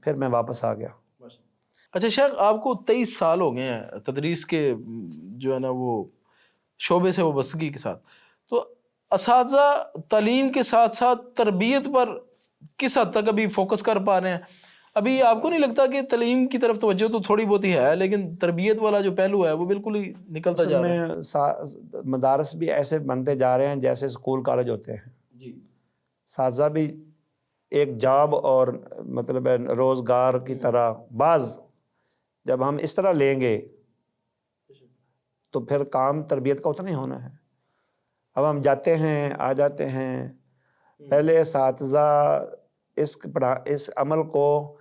پھر میں واپس آ گیا. اچھا شیخ، آپ کو 23 سال ہو گئے ہیں تدریس کے جو ہے نا وہ شعبے سے وابستگی کے ساتھ، تو اساتذہ تعلیم کے ساتھ ساتھ تربیت پر کس حد تک ابھی فوکس کر پا رہے ہیں؟ ابھی آپ کو نہیں لگتا کہ تعلیم کی طرف توجہ تو تھوڑی بہت ہی ہے، لیکن تربیت والا جو پہلو ہے وہ بالکل ہی نکلتا جا رہا ہے؟ مدارس بھی ایسے بنتے جا رہے ہیں جیسے اسکول کالج ہوتے ہیں. اساتذہ بھی ایک جاب اور مطلب روزگار کی طرح بعض جب ہم اس طرح لیں گے تو پھر کام تربیت کا اتنا ہی ہونا ہے. اب ہم جاتے ہیں، آ جاتے ہیں. پہلے اساتذہ اس عمل کو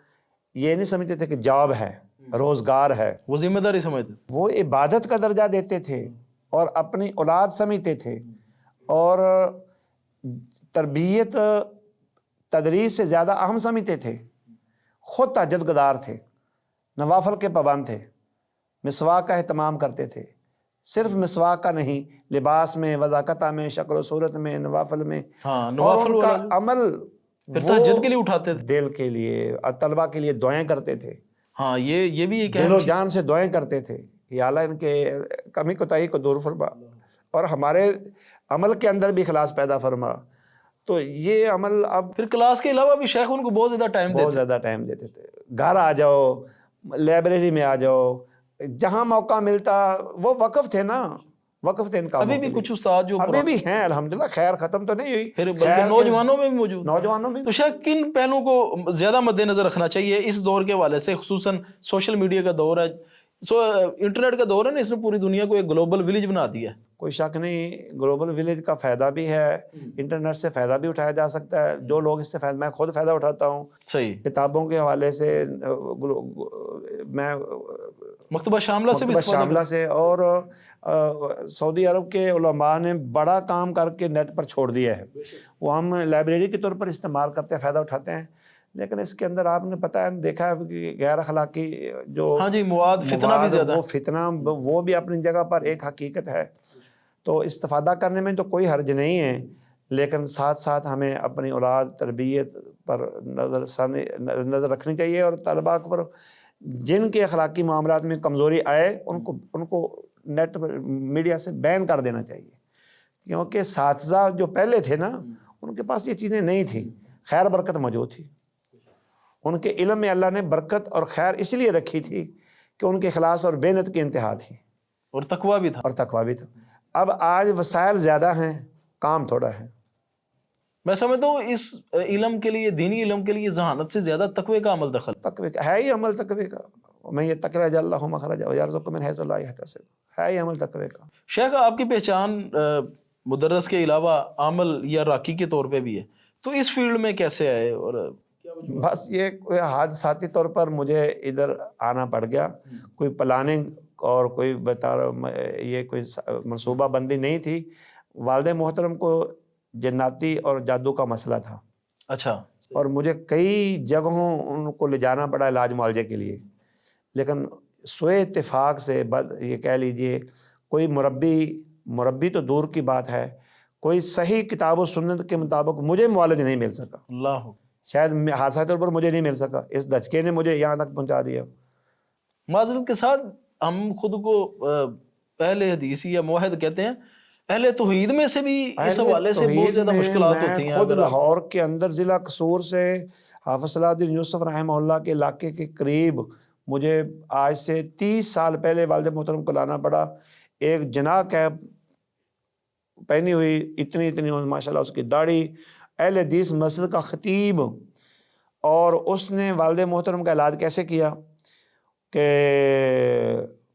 یہ نہیں سمجھتے تھے کہ جاب ہے، روزگار ہے، وہ ذمہ داری سمجھتے تھے، وہ عبادت کا درجہ دیتے تھے اور اپنی اولاد سمجھتے تھے، اور تربیت تدریس سے زیادہ اہم سمجھتے تھے. خود تہجد گزار تھے، نوافل کے پابند تھے، مسواک کا اہتمام کرتے تھے. صرف مسواک کا نہیں، لباس میں، وضاقتہ میں، شکل و صورت میں، نوافل میں. اور ان کا عمل تہجد کے لیے اٹھاتے تھے، دل کے لیے، طلبہ کے لیے دعائیں کرتے تھے. ہاں یہ بھی ایک دل و جان سے دعائیں کرتے تھے کہ یا اللہ ان کے کمی کوتاہی کو دور فرما، اور ہمارے عمل کے اندر بھی اخلاص پیدا فرما. تو یہ عمل اب پھر کلاس کے علاوہ بھی شیخ ان کو بہت زیادہ ٹائم دیتے تھے. گھر آ جاؤ، لائبریری میں آ جاؤ، جہاں موقع ملتا. وہ وقف تھے نا، وقف تھے ان کا. ابھی بھی کچھ استاد جو ابھی بھی ہیں الحمدللہ، خیر ختم تو نہیں ہوئی، پھر بلکہ نوجوانوں میں بھی موجود، نوجوانوں میں. تو شاید کن پہلوں کو زیادہ مد نظر رکھنا چاہیے اس دور کے حوالے سے، خصوصاً سوشل میڈیا کا دور ہے، انٹرنیٹ کا دور ہے نا، اس نے پوری دنیا کو ایک گلوبل ولیج بنا دیا ہے. کوئی شک نہیں گلوبل ولیج کا فائدہ بھی ہے، انٹرنیٹ سے فائدہ بھی اٹھایا جا سکتا ہے. جو لوگ اس سے فائدہ، میں خود فائدہ اٹھاتا ہوں صحیح. کتابوں کے حوالے سے، میں مکتبہ شاملہ سے بھی مکتبہ استفادہ شاملہ سے، اور سعودی عرب کے علماء نے بڑا کام کر کے نیٹ پر چھوڑ دیا ہے. وہ ہم لائبریری کے طور پر استعمال کرتے ہیں، فائدہ اٹھاتے ہیں، لیکن اس کے اندر آپ نے پتہ ہے دیکھا ہے کہ غیر اخلاقی جو ہاں جی مواد فتنہ بھی زیادہ وہ فتنہ وہ بھی اپنی جگہ پر ایک حقیقت ہے. تو استفادہ کرنے میں تو کوئی حرج نہیں ہے، لیکن ساتھ ساتھ ہمیں اپنی اولاد تربیت پر نظر رکھنی چاہیے، اور طلباء پر جن کے اخلاقی معاملات میں کمزوری آئے ان کو نیٹ میڈیا سے بین کر دینا چاہیے. کیونکہ اساتذہ جو پہلے تھے نا ان کے پاس یہ چیزیں نہیں تھیں، خیر برکت موجود تھی. ان کے علم میں اللہ نے برکت اور خیر اس لیے رکھی تھی کہ ان کے اخلاص اور محنت کی انتہا تھی، اور تقویٰ بھی تھا. اور تقویٰ بھی تھا. اب آج وسائل زیادہ ہیں، کام تھوڑا ہے. میں سمجھتا ہوں اس علم کے لیے، دینی علم کے لیے ذہانت سے زیادہ تقوی کا عمل دخل تقوی کا ہے ہی عمل، تقوی کا میں یہ تقرج اللہ مخرج ویرزقہ من حیث لا یحتسب، ہے ہی عمل تقوی کا. شیخ آپ کی پہچان مدرس کے علاوہ عامل یا راکی کے طور پہ بھی ہے، تو اس فیلڈ میں کیسے آئے؟ اور بس یہ کوئی حادثاتی طور پر مجھے ادھر آنا پڑ گیا، کوئی پلاننگ اور کوئی یہ کوئی منصوبہ بندی نہیں تھی. والد محترم کو جناتی اور جادو کا مسئلہ تھا. اچھا. اور مجھے کئی جگہوں ان کو لے جانا پڑا علاج معالجے کے لیے، لیکن سوئے اتفاق سے یہ کہہ لیجئے کوئی مربی تو دور کی بات ہے، کوئی صحیح کتاب و سنت کے مطابق مجھے معالج نہیں مل سکا. اللہ شاید حادثہ طور پر مجھے نہیں مل سکا، اس دھچکے نے مجھے یہاں تک پہنچا دیا. معذرت کے ساتھ ہم خود کو اہل حدیث یا موحد کہتے ہیں، اہل توحید میں سے بھی اس حوالے سے بہت زیادہ مشکلات ہوتی ہیں. خود لاہور کے اندر ضلع قصور سے حافظ صلاح الدین یوسف رحمہ اللہ کے علاقے کے قریب مجھے آج سے 30 سال پہلے والد محترم کو لانا پڑا. ایک جناح کیپ پہنی ہوئی، اتنی ماشاءاللہ اس کی داڑھی، اہل حدیث مسجد کا خطیب، اور اس نے والد محترم کا علاج کیسے کیا کہ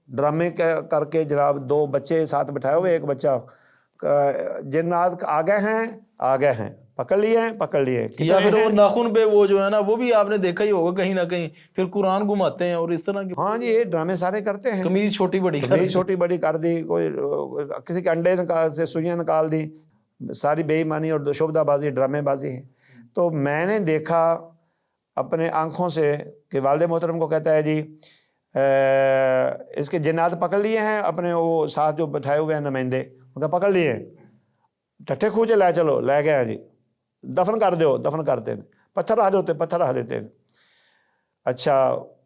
ڈرامے کر کے جناب 2 بچے ساتھ بٹھائے ہوئے، ایک بچہ جنات آگے ہیں پکڑ لیے یا پھر وہ ناخن پہ وہ جو ہے نا وہ بھی آپ نے دیکھا ہی ہوگا کہیں نہ کہیں، پھر قرآن گھماتے ہیں اور اس طرح کی. ہاں جی یہ ڈرامے سارے کرتے ہیں. قمیض چھوٹی بڑی کر دی، کوئی کسی کے انڈے سے سوئیاں نکال دی، ساری بے ایمانی اور شعبدہ بازی، ڈرامے بازی ہے. تو میں نے دیکھا اپنے آنکھوں سے کہ والد محترم کو کہتا ہے جی اس کے جنات پکڑ لیے ہیں، اپنے وہ ساتھ جو بٹھائے ہوئے ہیں نمائندے پکڑ لیے ہیں، ٹھٹھے کھوچے لے چلو، لے گئے ہیں جی، دفن کرتے ہیں، پتھر رکھ دیتے ہیں. اچھا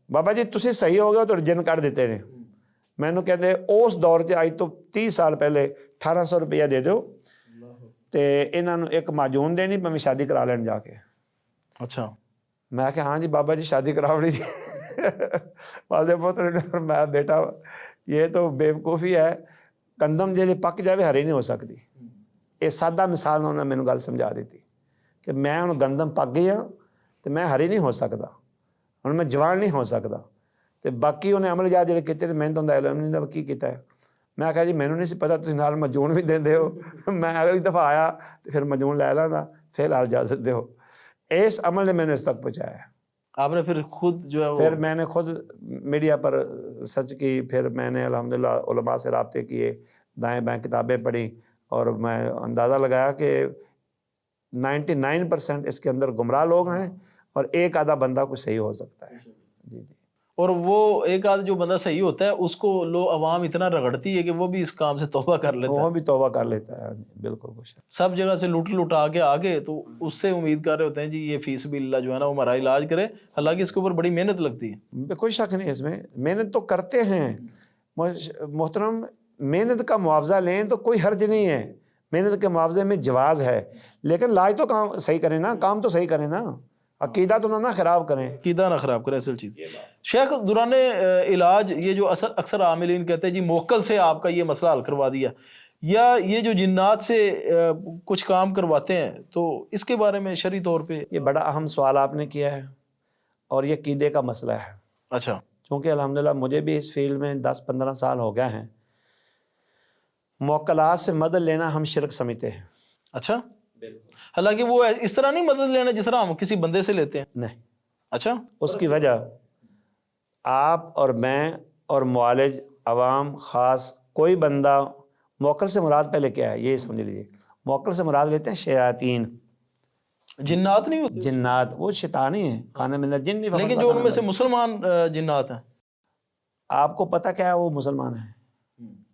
بابا جی تسی صحیح ہو گیا تو جن کر دیتے ہیں. میں نے کہتے اس دور سے آج تو 30 سال پہلے 1800 روپیہ دے دو تے انہوں نے ایک معجون دینی میں شادی کرا لین جا کے. اچھا. میں کہ ہاں جی بابا جی شادی کراؤنی جی. والد محترم میں بیٹا یہ تو بیوقوفی ہے، گندم جیلی پک جاوے ہری نہیں ہو سکتی. یہ سادہ مثال انہوں نے مینوں گل سمجھا دیتی کہ میں ہوں گندم پک گئی ہوں تو میں ہری نہیں ہو سکتا، ہوں میں جوان نہیں ہو سکتا. تو باقی انہیں عمل جا جڑے کیتے میں تو علم نہیں کی کیتا ہے. میں کہا جی مینوں نہیں سی پتا تسی نال مجون بھی دیندے ہو، میں اگلی دفعہ آیا تو پھر مجون لے لاں، فی الحال اجازت دیو. اس عمل نے میں نے اس تک پہنچایا. آپ نے پھر خود جو ہے پھر میں نے خود میڈیا پر سرچ کی، پھر میں نے الحمدللہ علماء سے رابطے کیے، دائیں بائیں کتابیں پڑھی، اور میں اندازہ لگایا کہ 99% اس کے اندر گمراہ لوگ ہیں اور ایک آدھا بندہ کوئی صحیح ہو سکتا ہے. جی. اور وہ ایک آدھ جو بندہ صحیح ہوتا ہے اس کو عوام اتنا رگڑتی ہے کہ وہ بھی اس کام سے توبہ کر لیتا ہے. وہ بھی توبہ کر لیتا ہے. بالکل کچھ سب جگہ سے لٹا کے آگے، تو اس سے امید کر رہے ہوتے ہیں جی یہ فی سبیل اللہ جو ہے نا وہ ہمارا علاج کرے، حالانکہ اس کے اوپر بڑی محنت لگتی ہے. کوئی شک نہیں اس میں، محنت تو کرتے ہیں محترم. محنت کا معاوضہ لیں تو کوئی حرج نہیں ہے، محنت کے معاوضے میں جواز ہے، لیکن لاج تو کام صحیح کریں نا، کام تو صحیح کریں نا، عقیدہ تو نہ خراب کریں. عقیدہ نہ خراب کریں، اصل چیز. شیخ دوران علاج یہ جو اکثر عاملین کہتے ہیں جی موکل سے آپ کا یہ مسئلہ حل کروا دیا، یا یہ جو جنات سے کچھ کام کرواتے ہیں، تو اس کے بارے میں شرعی طور پہ یہ بڑا اہم سوال آپ نے کیا ہے، اور یہ عقیدے کا مسئلہ ہے. اچھا. کیونکہ الحمدللہ مجھے بھی اس فیلڈ میں 10-15 سال ہو گئے ہیں. موکلات سے مدد لینا ہم شرک سمجھتے ہیں. اچھا، حالانکہ وہ اس طرح نہیں مدد لینا جس طرح ہم کسی بندے سے لیتے ہیں. نہیں. اچھا، اس کی وجہ آپ اور میں اور معالج، عوام، خاص، کوئی بندہ، موکل سے مراد پہلے کیا ہے یہ سمجھ لیجیے. موکل سے مراد لیتے ہیں شیاطین، جنات نہیں ہوتے، جنات. وہ شیطان ہی ہیں، کھانے میں جن نہیں. لیکن جو ان میں سے مسلمان جنات ہیں. آپ کو پتہ کیا ہے وہ مسلمان ہیں؟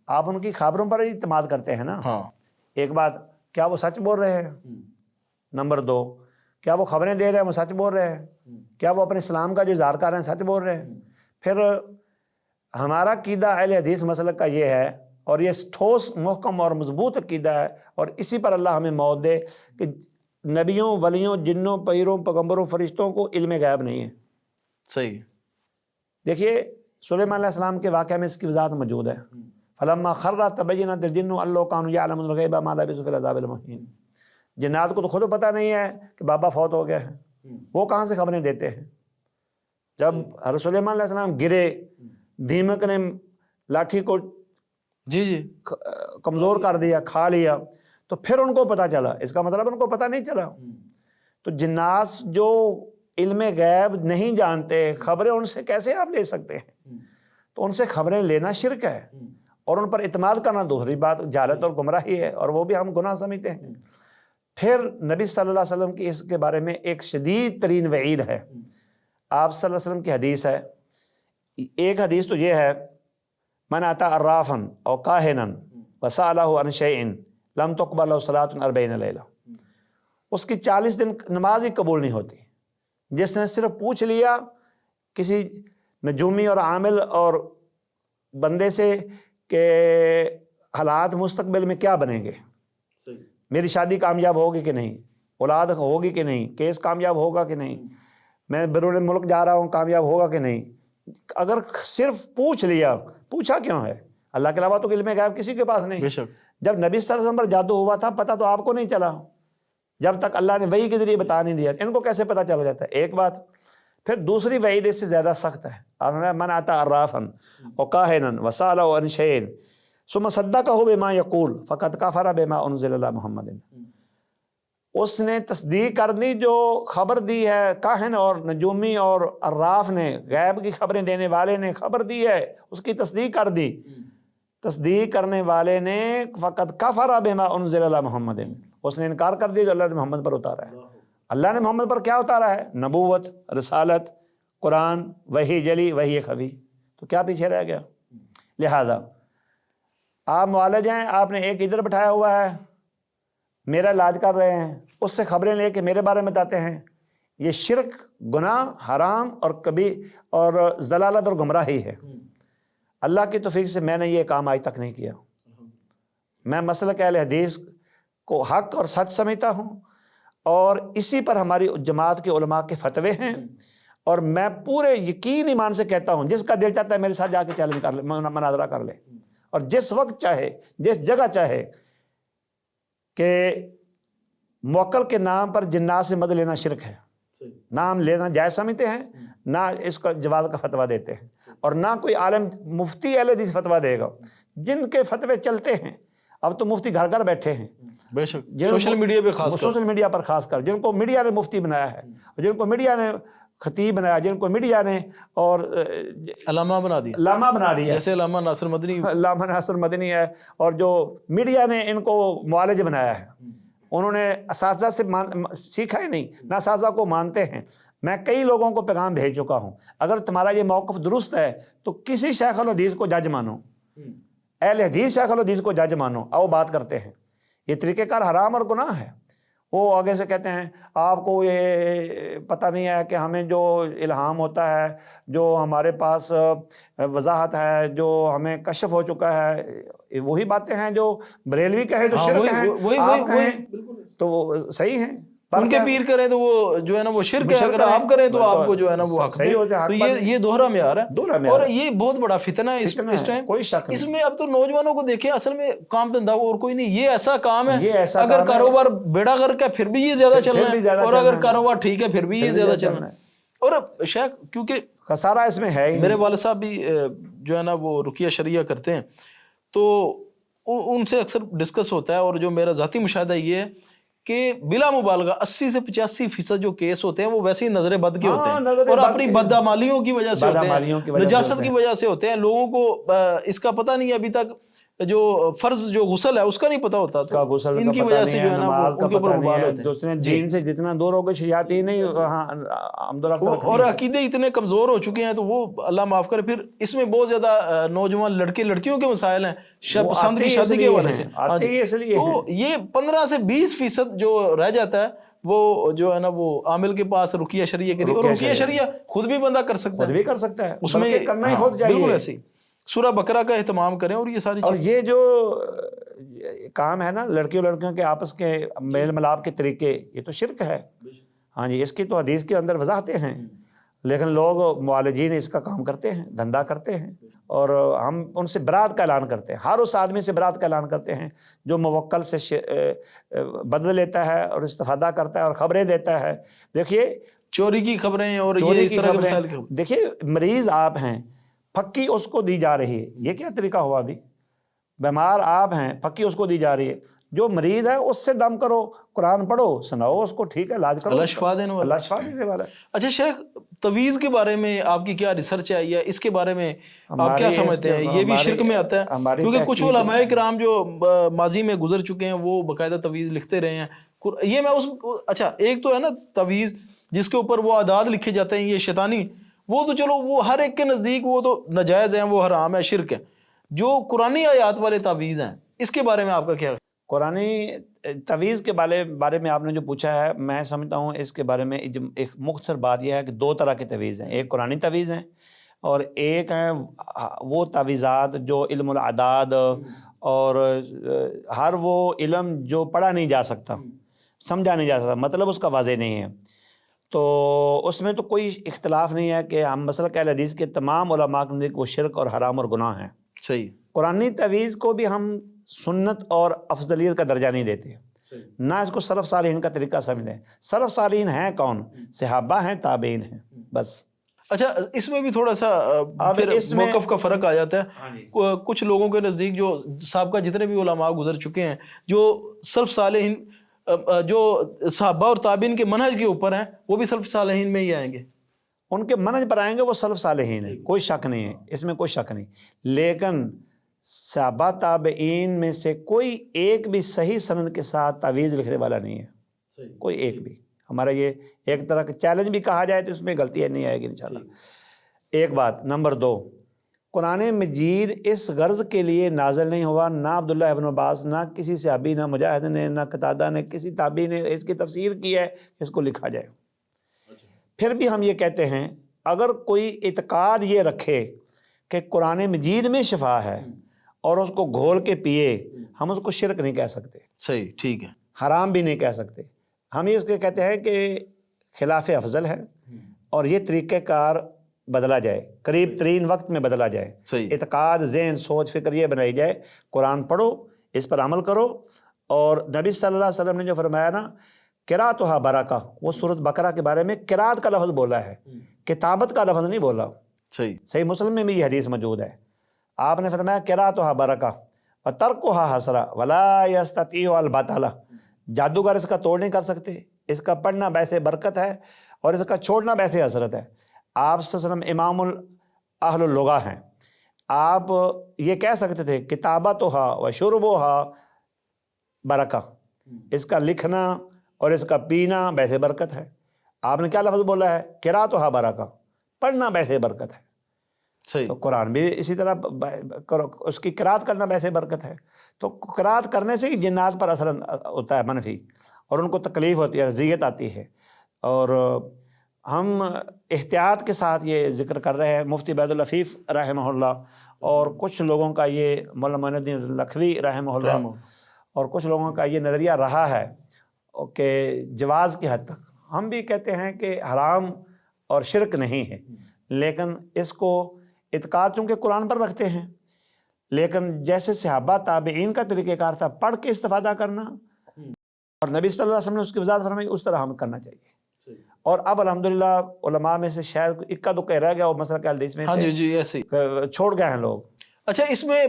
آپ ان کی خبروں پر ہی اعتماد کرتے ہیں نا. ہاں، ایک بات، کیا وہ سچ بول رہے ہیں؟ نمبر دو، کیا وہ خبریں دے رہے ہیں وہ سچ بول رہے ہیں؟ کیا وہ اپنے اسلام کا جو اظہار کر رہے ہیں سچ بول رہے ہیں؟ پھر ہمارا عقیدہ اہل حدیث مسلک کا یہ ہے، اور یہ ٹھوس، محکم اور مضبوط عقیدہ ہے، اور اسی پر اللہ ہمیں موت دے کہ نبیوں، ولیوں، جنوں، پیروں، پیغمبروں، فرشتوں کو علم غیب نہیں ہے. صحیح. دیکھیے سلیمان علیہ السلام کے واقعہ میں اس کی وضاحت موجود ہے. فلما خر تبینت الجن ان لو کانوا یعلمون الغیب ما لبثوا فی العذاب المہین. جنات کو تو خود پتہ نہیں ہے کہ بابا فوت ہو گیا ہے، وہ کہاں سے خبریں دیتے ہیں؟ جب حضرت سلیمان علیہ السلام گرے، دیمک نے لاٹھی کو جی جی کمزور کر دیا، کھا لیا، تو پھر ان کو پتہ چلا. اس کا مطلب ان کو پتہ نہیں چلا. تو جنات جو علم غیب نہیں جانتے، خبریں ان سے کیسے آپ لے سکتے ہیں؟ تو ان سے خبریں لینا شرک ہے، اور ان پر اعتماد کرنا دوسری بات جہالت اور گمراہی ہے، اور وہ بھی ہم گناہ سمجھتے ہیں. پھر نبی صلی اللہ علیہ وسلم کی اس کے بارے میں ایک شدید ترین وعید ہے. آپ صلی اللہ علیہ وسلم کی حدیث ہے. ایک حدیث تو یہ ہے، من اتی عرافا او کاہنا وسألہ عن شیء لم تقبل له صلاۃ 40 لیلہ. اس کی 40 دن نماز ہی قبول نہیں ہوتی. جس نے صرف پوچھ لیا کسی نجومی اور عامل اور بندے سے کہ حالات مستقبل میں کیا بنیں گے، میری شادی کامیاب ہوگی کہ نہیں، اولاد ہوگی کہ نہیں، کیس کامیاب ہوگا کہ نہیں، میں بیرون ملک جا رہا ہوں کامیاب ہوگا کہ نہیں، اگر صرف پوچھ لیا، پوچھا کیوں ہے؟ اللہ کے علاوہ تو علم غیب کسی کے پاس نہیں. بے شک. جب نبی صلی اللہ علیہ وسلم پر جادو ہوا تھا پتہ تو آپ کو نہیں چلا جب تک اللہ نے وحی کے ذریعے بتا نہیں دیا. ان کو کیسے پتہ چل جاتا ہے؟ ایک بات. پھر دوسری وعید اس سے زیادہ سخت ہے. من اتی عرافا او کاہنا وسألہ عن شیء ثم صدقہ بما یقول فقد کفر بما انزل علی محمد. اس نے تصدیق کر دی جو خبر دی ہے کاہن اور نجومی اور عراف نے، غیب کی خبریں دینے والے نے خبر دی ہے، اس کی تصدیق کر دی. تصدیق کرنے والے نے فقط کفر بما انزل علی محمد، اس نے انکار کر دیا جو اللہ نے محمد پر اتارا ہے. اللہ نے محمد پر کیا اتارا ہے؟ نبوت، رسالت، قرآن، وحی جلی، وحی خفی. تو کیا پیچھے رہ گیا؟ لہذا آپ معالج ہیں، آپ نے ایک ادھر بٹھایا ہوا ہے، میرا علاج کر رہے ہیں، اس سے خبریں لے کے میرے بارے میں بتاتے ہیں. یہ شرک، گناہ، حرام اور کبھی اور ضلالت اور گمراہی ہے. اللہ کی توفیق سے میں نے یہ کام آج تک نہیں کیا. میں مسلک اہل حدیث کو حق اور سچ سمجھتا ہوں، اور اسی پر ہماری جماعت کے علماء کے فتوے ہیں، اور میں پورے یقین ایمان سے کہتا ہوں جس کا دل چاہتا ہے میرے ساتھ جا کے چیلنج کر لے، مناظرہ کر لے، اور جس وقت چاہے، جس جگہ چاہے، کہ موکل کے نام پر جنات سے مدد لینا شرک ہے. نام لینا جائز سمجھتے ہیں، نہ اس کا جواز کا فتویٰ دیتے ہیں، اور نہ کوئی عالم مفتی اہل حدیث فتویٰ دے گا. جن کے فتوے چلتے ہیں، اب تو مفتی گھر گھر بیٹھے ہیں، بے شک، سوشل میڈیا پہ خاص کر، سوشل میڈیا پر خاص کر، جن کو میڈیا نے مفتی بنایا ہے، جن کو میڈیا نے خطیب بنایا، جن کو میڈیا نے اور علامہ بنا دیا، علامہ بنا دیا، جیسے علامہ ناصر مدنی. علامہ ناصر مدنی ہے، اور جو میڈیا نے ان کو معالج بنایا ہے. انہوں نے اساتذہ سے سیکھا ہی نہیں، نہ اساتذہ کو مانتے ہیں. میں کئی لوگوں کو پیغام بھیج چکا ہوں، اگر تمہارا یہ موقف درست ہے تو کسی شیخ الحدیث کو جج مانو، اہل حدیث شیخ الحدیث کو جج مانو، آؤ بات کرتے ہیں. یہ طریقہ کار حرام اور گناہ ہے. وہ آگے سے کہتے ہیں آپ کو یہ پتہ نہیں ہے کہ ہمیں جو الہام ہوتا ہے، جو ہمارے پاس وضاحت ہے، جو ہمیں کشف ہو چکا ہے، وہی باتیں ہیں جو بریلوی کہیں تو شرک ہیں، آپ کہیں تو وہ صحیح ہیں. ان کے پیر کریں تو وہ جو ہے نا وہ شرک ہے، اگر آپ کریں تو آپ کو جو ہے نا وہ حق صحیح ہوتے ہیں. تو یہ دوہرا معیار ہے، اور یہ بہت بڑا فتنہ ہے اس ٹائم. کوئی شک اس نہیں. میں اب تو نوجوانوں کو دیکھیں، اصل میں کام دھندا اور کوئی نہیں، یہ ایسا کام ہے، یہ ایسا اگر کاروبار بیڑا غرق ہے پھر بھی یہ زیادہ چلنا ہے، اور اگر کاروبار ٹھیک ہے پھر بھی یہ زیادہ چلنا ہے. اور شیخ کیونکہ خسارہ اس میں ہے ہی. میرے والد صاحب بھی جو ہے نا وہ رقیہ شریعہ کرتے ہیں، تو ان سے اکثر ڈسکس ہوتا ہے، اور جو میرا ذاتی مشاہدہ یہ ہے کہ بلا مبالغہ 80 سے 85% جو کیس ہوتے ہیں وہ ویسے ہی نظر بد کے ہوتے ہیں، اور اپنی بدعمالیوں کی وجہ سے ہوتے ہیں، نجاست کی وجہ سے ہوتے ہیں. لوگوں کو اس کا پتہ نہیں ابھی تک، جو فرض جو غسل ہے اس کا نہیں پتا ہوتا، تو ان کی وجہ سے جو ہے نا وہ ان کے اوپر وبال ہوتے ہیں. دوسرے دین سے جتنا دور ہو گئے شیاطین نہیں اور عقیدے اتنے کمزور ہو چکے ہیں، تو وہ اللہ معاف کرے. پھر اس میں بہت زیادہ نوجوان لڑکے لڑکیوں کے مسائل ہیں، پسند کی شادی کے حوالے سے. تو یہ 15 سے 20% جو رہ جاتا ہے وہ جو ہے نا وہ عامل کے پاس رقیہ شرعیہ کے لیے، اور رقیہ شرعیہ خود بھی بندہ کر سکتا ہے، خود بھی کر سکتا ہے، اس میں کرنا ہی خود چاہیے. بالکل ایسی سورہ بقرہ کا اہتمام کریں. اور یہ ساری اور یہ جو کام ہے نا لڑکیوں لڑکیوں کے آپس کے میل ملاپ کے طریقے، یہ تو شرک ہے. ہاں جی، اس کی تو حدیث کے اندر وضاحتیں ہیں، لیکن لوگ معالجین اس کا کام کرتے ہیں، دھندا کرتے ہیں، اور ہم ان سے برات کا اعلان کرتے ہیں. ہر اس آدمی سے برات کا اعلان کرتے ہیں جو موکل سے بدلہ لیتا ہے اور استفادہ کرتا ہے اور خبریں دیتا ہے. دیکھیے چوری کی خبریں اور یہ اس طرح کے مسائل کی خبریں. دیکھیے مریض آپ ہیں، پھکی اس کو دی جا رہی ہے، یہ کیا طریقہ ہوا ابھی؟ بیمار آپ ہیں، پھکی اس کو دی جا رہی ہے. جو مریض ہے اس سے دم کرو، قرآن پڑھو، سناؤ اس کو، ٹھیک ہے، علاج کرو، اللہ شفا دینے والا. اللہ شفا دینے والا ہے. اچھا شیخ، تعویذ کے بارے میں آپ کی کیا ریسرچ ہے، یا اس کے بارے میں آپ کیا سمجھتے ہیں؟ یہ بھی شرک میں آتا ہے؟ کیونکہ کچھ علماء کرام جو ماضی میں گزر چکے ہیں وہ باقاعدہ تعویذ لکھتے رہے ہیں. یہ میں اچھا ایک تو ہے نا تعویذ جس کے اوپر وہ اعداد لکھے جاتے ہیں، یہ شیطانی، وہ تو چلو وہ ہر ایک کے نزدیک وہ تو ناجائز ہیں، وہ حرام ہے، شرک ہے. جو قرآنی آیات والے تعویذ ہیں اس کے بارے میں آپ کا کیا ہے؟ قرآنی تعویذ کے بارے میں آپ نے جو پوچھا ہے، میں سمجھتا ہوں اس کے بارے میں ایک مختصر بات یہ ہے کہ 2 طرح کے تعویذ ہیں. ایک قرآنی تعویذ ہیں، اور ایک ہیں وہ تعویذات جو علم الاعداد اور ہر وہ علم جو پڑھا نہیں جا سکتا، سمجھا نہیں جا سکتا، مطلب اس کا واضح نہیں ہے. تو اس میں تو کوئی اختلاف نہیں ہے کہ ہم مسلک اہل حدیث کے تمام علماء کے نزدیک وہ شرک اور حرام اور گناہ ہیں. صحیح. قرآنی تعویذ کو بھی ہم سنت اور افضلیت کا درجہ نہیں دیتے، نہ اس کو سلف صالحین کا طریقہ سمجھیں. سلف صالحین ہیں کون؟ صحابہ ہیں، تابعین ہیں، بس. اچھا اس میں بھی تھوڑا سا پھر موقف کا فرق آ جاتا ہے. کچھ لوگوں کے نزدیک جو سابقہ جتنے بھی علماء گزر چکے ہیں، جو سلف صالحین جو صحابہ اور تابعین کے منہج کے اوپر ہیں، وہ بھی سلف صالحین میں ہی آئیں گے. ان کے منہج پر آئیں گے، وہ سلف صالحین ہیں، کوئی شک نہیں ہے اس میں، کوئی شک نہیں. لیکن صحابہ تابعین میں سے کوئی ایک بھی صحیح سند کے ساتھ تعویذ لکھنے والا نہیں ہے، کوئی ایک بھی. ہمارا یہ ایک طرح کا چیلنج بھی کہا جائے تو اس میں غلطی نہیں آئے گی انشاءاللہ. ایک بات. نمبر 2، قرآن مجید اس غرض کے لیے نازل نہیں ہوا، نہ عبداللہ ابن عباس، نہ کسی صحابی، نہ مجاہد نے، نہ قتادہ نے، کسی تابعی نے اس کی تفسیر کی ہے اس کو لکھا جائے. پھر بھی ہم یہ کہتے ہیں اگر کوئی اعتقاد یہ رکھے کہ قرآن مجید میں شفا ہے اور اس کو گھول کے پیے، ہم اس کو شرک نہیں کہہ سکتے. صحیح، ٹھیک ہے. حرام بھی نہیں کہہ سکتے. ہم یہ اس کے کہتے ہیں کہ خلاف افضل ہے، اور یہ طریقہ کار بدلا جائے، قریب ترین وقت میں بدلا جائے. اعتقاد، ذہن، سوچ، فکر یہ بنائی جائے، قرآن پڑھو، اس پر عمل کرو. اور نبی صلی اللہ علیہ وسلم نے جو فرمایا نا قرأتھا برکہ، وہ سورۃ بقرہ کے بارے میں قرأت کا لفظ بولا ہے، کتابت کا لفظ نہیں بولا. صحیح مسلم میں بھی یہ حدیث موجود ہے. آپ نے فرمایا قرأتھا برکہ وترکھا حسرہ ولا یستطیع البطلہ. جادوگر اس کا توڑ نہیں کر سکتے، اس کا پڑھنا باعث برکت ہے اور اس کا چھوڑنا باعث حسرت ہے. آپ صلی اللہ علیہ وسلم امام اہل اللغہ ہیں. آپ یہ کہہ سکتے تھے کتابتھا وشربھا برکہ، اس کا لکھنا اور اس کا پینا باعث برکت ہے. آپ نے کیا لفظ بولا ہے؟ قرأتھا برکہ، پڑھنا باعث برکت ہے. تو قرآن بھی اسی طرح اس کی قرأت کرنا باعث برکت ہے. تو قرأت کرنے سے ہی جنات پر اثر ہوتا ہے منفی، اور ان کو تکلیف ہوتی ہے، اذیت آتی ہے. اور ہم احتیاط کے ساتھ یہ ذکر کر رہے ہیں. مفتی عبید العفیف رحمہ اللہ اور کچھ لوگوں کا یہ مولانا معین الدین لکھوی رحمہ اللہ اور کچھ لوگوں کا یہ نظریہ رہا ہے کہ جواز کی حد تک. ہم بھی کہتے ہیں کہ حرام اور شرک نہیں ہے، لیکن اس کو اعتقاد چونکہ قرآن پر رکھتے ہیں، لیکن جیسے صحابہ تابعین کا طریقہ کار تھا پڑھ کے استفادہ کرنا، اور نبی صلی اللہ علیہ وسلم نے اس کی وضاحت فرمائی، اس طرح ہم کرنا چاہیے. اور اب الحمدللہ علماء میں سے شاید اکا دکا رہ گیا وہ مسئلہ کہ حدیث میں سے چھوڑ گئے ہیں لوگ. اچھا اس میں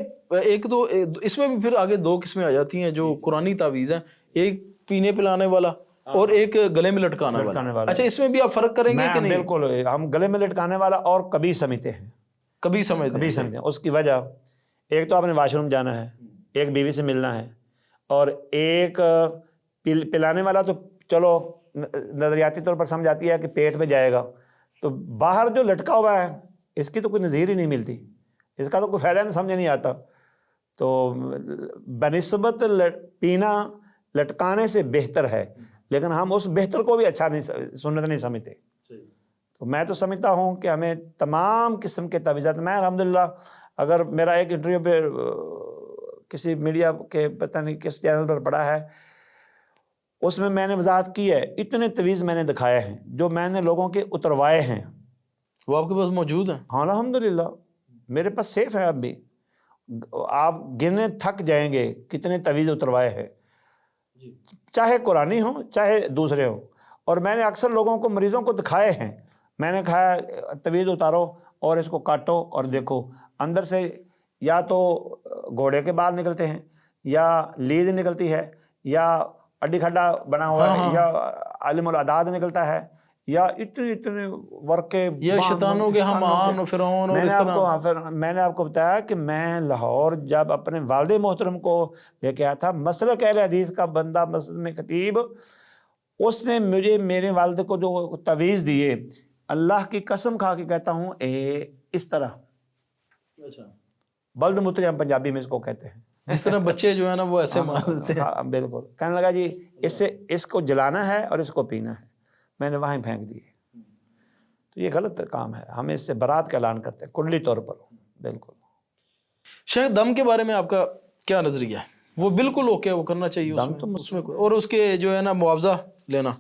اس میں بھی پھر آگے دو قسمیں آ جاتی ہیں جو قرآنی تعویذ ہیں، ایک پینے پلانے والا اور ایک گلے میں لٹکانا والا. اچھا اس میں بھی آپ فرق کریں گے کہ نہیں؟ بالکل، ہم گلے میں لٹکانے والا اور کبھی سمجھتے ہیں. کبھی سمجھتے ہیں. اس کی وجہ ایک تو آپ نے واش روم جانا ہے، ایک بیوی سے ملنا ہے، اور ایک پلانے والا تو چلو نظریاتی طور پر سمجھ آتی ہے کہ پیٹ میں جائے گا، تو باہر جو لٹکا ہوا ہے اس کی تو کوئی نظیر ہی نہیں ملتی، اس کا تو کوئی فائدہ نہیں، سمجھ نہیں آتا. تو بنسبت پینا لٹکانے سے بہتر ہے، لیکن ہم اس بہتر کو بھی اچھا نہیں، سنت نہیں سمجھتے. تو میں تو سمجھتا ہوں کہ ہمیں تمام قسم کے تعویذات، میں الحمدللہ اگر میرا ایک انٹرویو پہ کسی میڈیا کے پتہ نہیں کس چینل پر پڑا ہے، اس میں نے وضاحت کی ہے، اتنے تعویذ میں نے دکھائے ہیں جو میں نے لوگوں کے اتروائے ہیں. وہ آپ کے پاس موجود ہیں؟ ہاں الحمدللہ میرے پاس سیف ہے. اب بھی آپ گنے تھک جائیں گے کتنے تعویذ اتروائے ہیں، چاہے قرآنی ہوں چاہے دوسرے ہوں. اور میں نے اکثر لوگوں کو، مریضوں کو دکھائے ہیں. میں نے کہا تعویذ اتارو اور اس کو کاٹو اور دیکھو اندر سے یا تو گھوڑے کے بال نکلتے ہیں، یا لید نکلتی ہے، یا اڈی کھڈا بنا ہوا ہے، یا عالم الاعداد نکلتا ہے، یا اتنے ورقے، یا شیطانوں کے حمان و فرعون. اور میں نے آپ کو بتایا کہ میں لاہور جب اپنے والد محترم کو لے کے آیا تھا، مسلک اہل حدیث کا بندہ، مسجد میں خطیب، اس نے مجھے میرے والد کو جو تعویذ دیے، اللہ کی قسم کھا کے کہتا ہوں اس طرح بلد متری، ہم پنجابی میں اس کو کہتے ہیں، جس طرح بچے جو ہے نا وہ ایسے مار دیتے ہیں. ہاں بالکل. کہنے لگا جی اس کو جلانا ہے اور اس کو پینا ہے. میں نے وہاں پھینک دیے. تو یہ غلط کام ہے، ہم اس سے برات کا اعلان کرتے ہیں کلی طور پر. بالکل. شیخ دم کے بارے میں آپ کا کیا نظریہ ہے؟ وہ بالکل اوکے، وہ کرنا چاہیے اس میں اور اس کے جو ہے نا معاوضہ لینا؟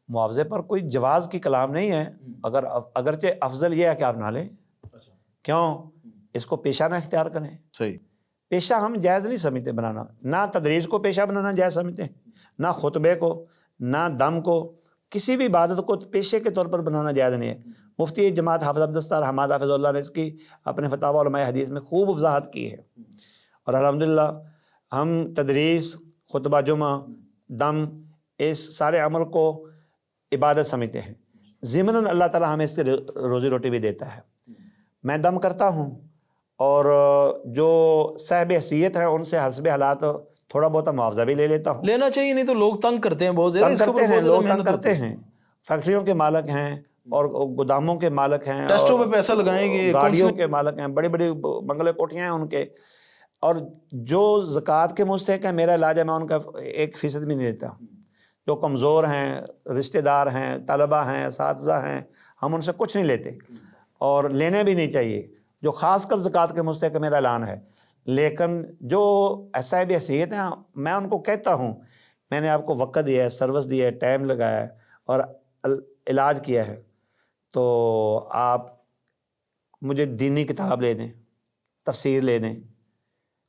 معاوضے پر کوئی جواز کی کلام نہیں ہے، اگرچہ افضل یہ ہے کہ آپ نہ لیں. کیوں؟ اس کو پیشہ نہ اختیار کریں. صحیح. پیشہ ہم جائز نہیں سمجھتے بنانا، نہ تدریس کو پیشہ بنانا جائز سمجھتے ہیں، نہ خطبے کو، نہ دم کو، کسی بھی عبادت کو پیشے کے طور پر بنانا جائز نہیں ہے. مفتی جماعت حافظ عبدالستار حماد حافظ اللہ نے اس کی اپنے فتاوی علماء حدیث میں خوب وضاحت کی ہے. اور الحمدللہ ہم تدریس، خطبہ جمعہ، دم، اس سارے عمل کو عبادت سمجھتے ہیں. ضمناً اللہ تعالیٰ ہمیں اس سے روزی روٹی بھی دیتا ہے. میں دم کرتا ہوں، اور جو صاحب حیثیت ہے ان سے حسب حالات تھوڑا بہت معاوضہ بھی لے لیتا ہوں. لینا چاہیے، نہیں تو لوگ تنگ کرتے ہیں بہت زیادہ. لوگ تنگ کرتے ہیں، فیکٹریوں کے مالک ہیں اور گوداموں کے مالک ہیں، ٹیسٹوں پہ پیسہ لگائیں گے، گاڑیوں کے مالک ہیں، بڑی بڑی بنگلے کوٹھیاں ہیں ان کے، اور جو زکوٰۃ کے مستحق ہیں، میرا علاج ہے میں ان کا 1% بھی نہیں دیتا. جو کمزور ہیں، رشتہ دار ہیں، طلبہ ہیں، اساتذہ ہیں، ہم ان سے کچھ نہیں لیتے اور لینے بھی نہیں چاہیے. جو خاص کر زکوٰۃ کے مستحق میرا اعلان ہے. لیکن جو صاحب حیثیت ہیں، میں ان کو کہتا ہوں میں نے آپ کو وقت دیا ہے، سروس دیا ہے، ٹائم لگایا ہے اور علاج کیا ہے، تو آپ مجھے دینی کتاب لے دیں، تفسیر لے دیں،